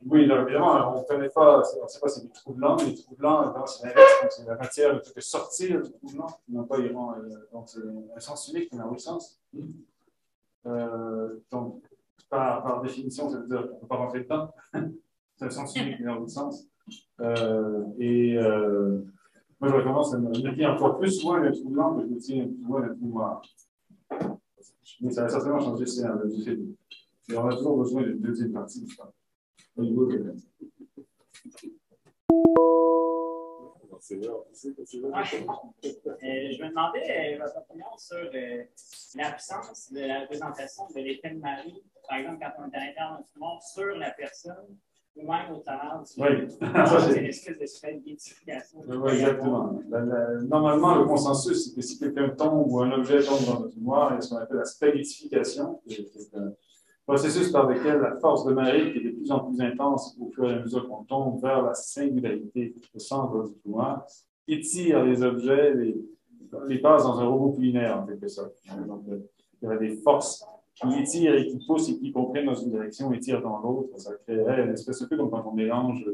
oui, là, évidemment, on ne connaît pas, on ne sait pas si c'est des trous blancs, les trous blancs, c'est l'inverse, c'est la matière ne peut que sortir du trou blanc, non pas donc c'est un sens unique, mais dans l'autre sens. Donc, par définition, ça veut dire qu'on ne peut pas rentrer dedans. C'est un sens unique, mais dans l'autre sens. Moi, j'aurais tendance à me méfier encore plus loin d'un trou blanc que je me tiens plus loin d'un trou noir. Mais ça va certainement changer ce scénario. Mais on a toujours besoin d'une deuxième partie, je crois. Au niveau de la... Je me demandais votre opinion sur l'absence de la représentation de l'effet de Marie, par exemple, quand on est à l'intérieur d'un monde, sur la personne, ou même au travers du c'est une espèce de spaghettification. Oui, exactement. Normalement, le consensus, c'est que si quelqu'un tombe ou un objet tombe dans notre mémoire, il y a ce qu'on appelle la spaghettification, qui est un processus par lequel la force de marée, qui est de plus en plus intense au fur et à mesure qu'on tombe vers la singularité, le centre du pouvoir, étire les objets, les passe dans un robot culinaire, en quelque sorte. Donc, il y a des forces qui étirent et qui poussent et qui comprennent dans une direction et tirent dans l'autre. Ça créerait une espèce de peu comme quand on mélange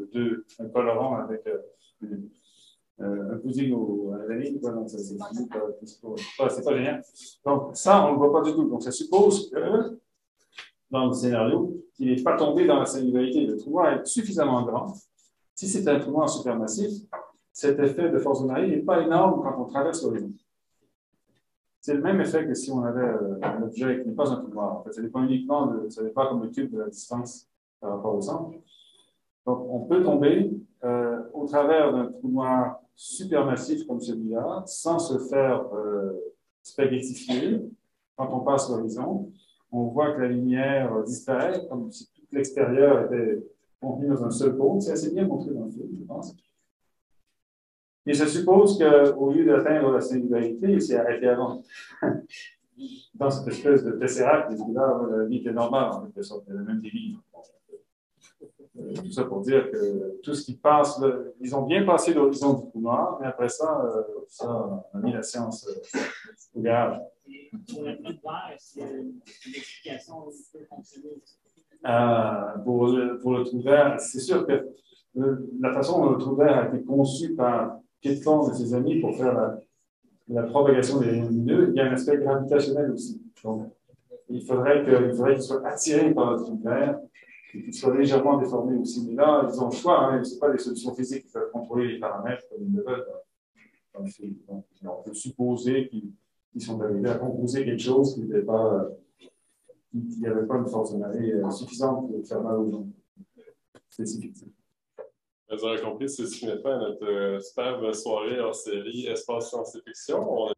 un colorant avec un pudding à la vanille. C'est pas génial. Donc, ça, on ne le voit pas du tout. Donc, ça suppose que dans le scénario, qu'il n'est pas tombé dans la singularité. Le trou noir est suffisamment grand. Si c'est un trou noir supermassif, cet effet de force de marée n'est pas énorme quand on traverse l'horizon. C'est le même effet que si on avait un objet qui n'est pas un trou noir. En fait, ça dépend uniquement ça n'est pas comme le cube de la distance par rapport au centre. Donc, on peut tomber au travers d'un trou noir supermassif comme celui-là, sans se faire spaghettifier quand on passe l'horizon. On voit que la lumière disparaît, comme si tout l'extérieur était contenu dans un seul pôle. C'est assez bien montré dans le film, je pense. Et ça suppose qu'au lieu d'atteindre la singularité, il s'est arrêté avant. Dans cette espèce de tesseract, là, la vie était normale, en quelque sorte, il y avait même des livres. Tout ça pour dire que tout ce qui passe, ils ont bien passé l'horizon du trou noir, mais après ça, ça a mis la science au garage. Et pour le trou vert, est-ce qu'il y a une explication qui peut fonctionner? Pour le trou vert, c'est sûr que la façon dont le trou vert a été conçu par Kit Thorne et ses amis pour faire la propagation des rayons lumineux, il y a un aspect gravitationnel aussi. Donc, il faudrait qu'il soit attiré par le trou vert et qu'il soit légèrement déformé aussi. Mais là, ils ont le choix, hein, ce n'est pas des solutions physiques qui peuvent contrôler les paramètres comme ils le veulent. Donc, on peut supposer qu'ils sont arrivés à composer quelque chose qui n'avait pas une force de marée suffisante pour faire mal aux gens. C'est fictif. Vous aurez compris, c'est ce qui met fin à notre superbe soirée hors série Espace Science et Fiction.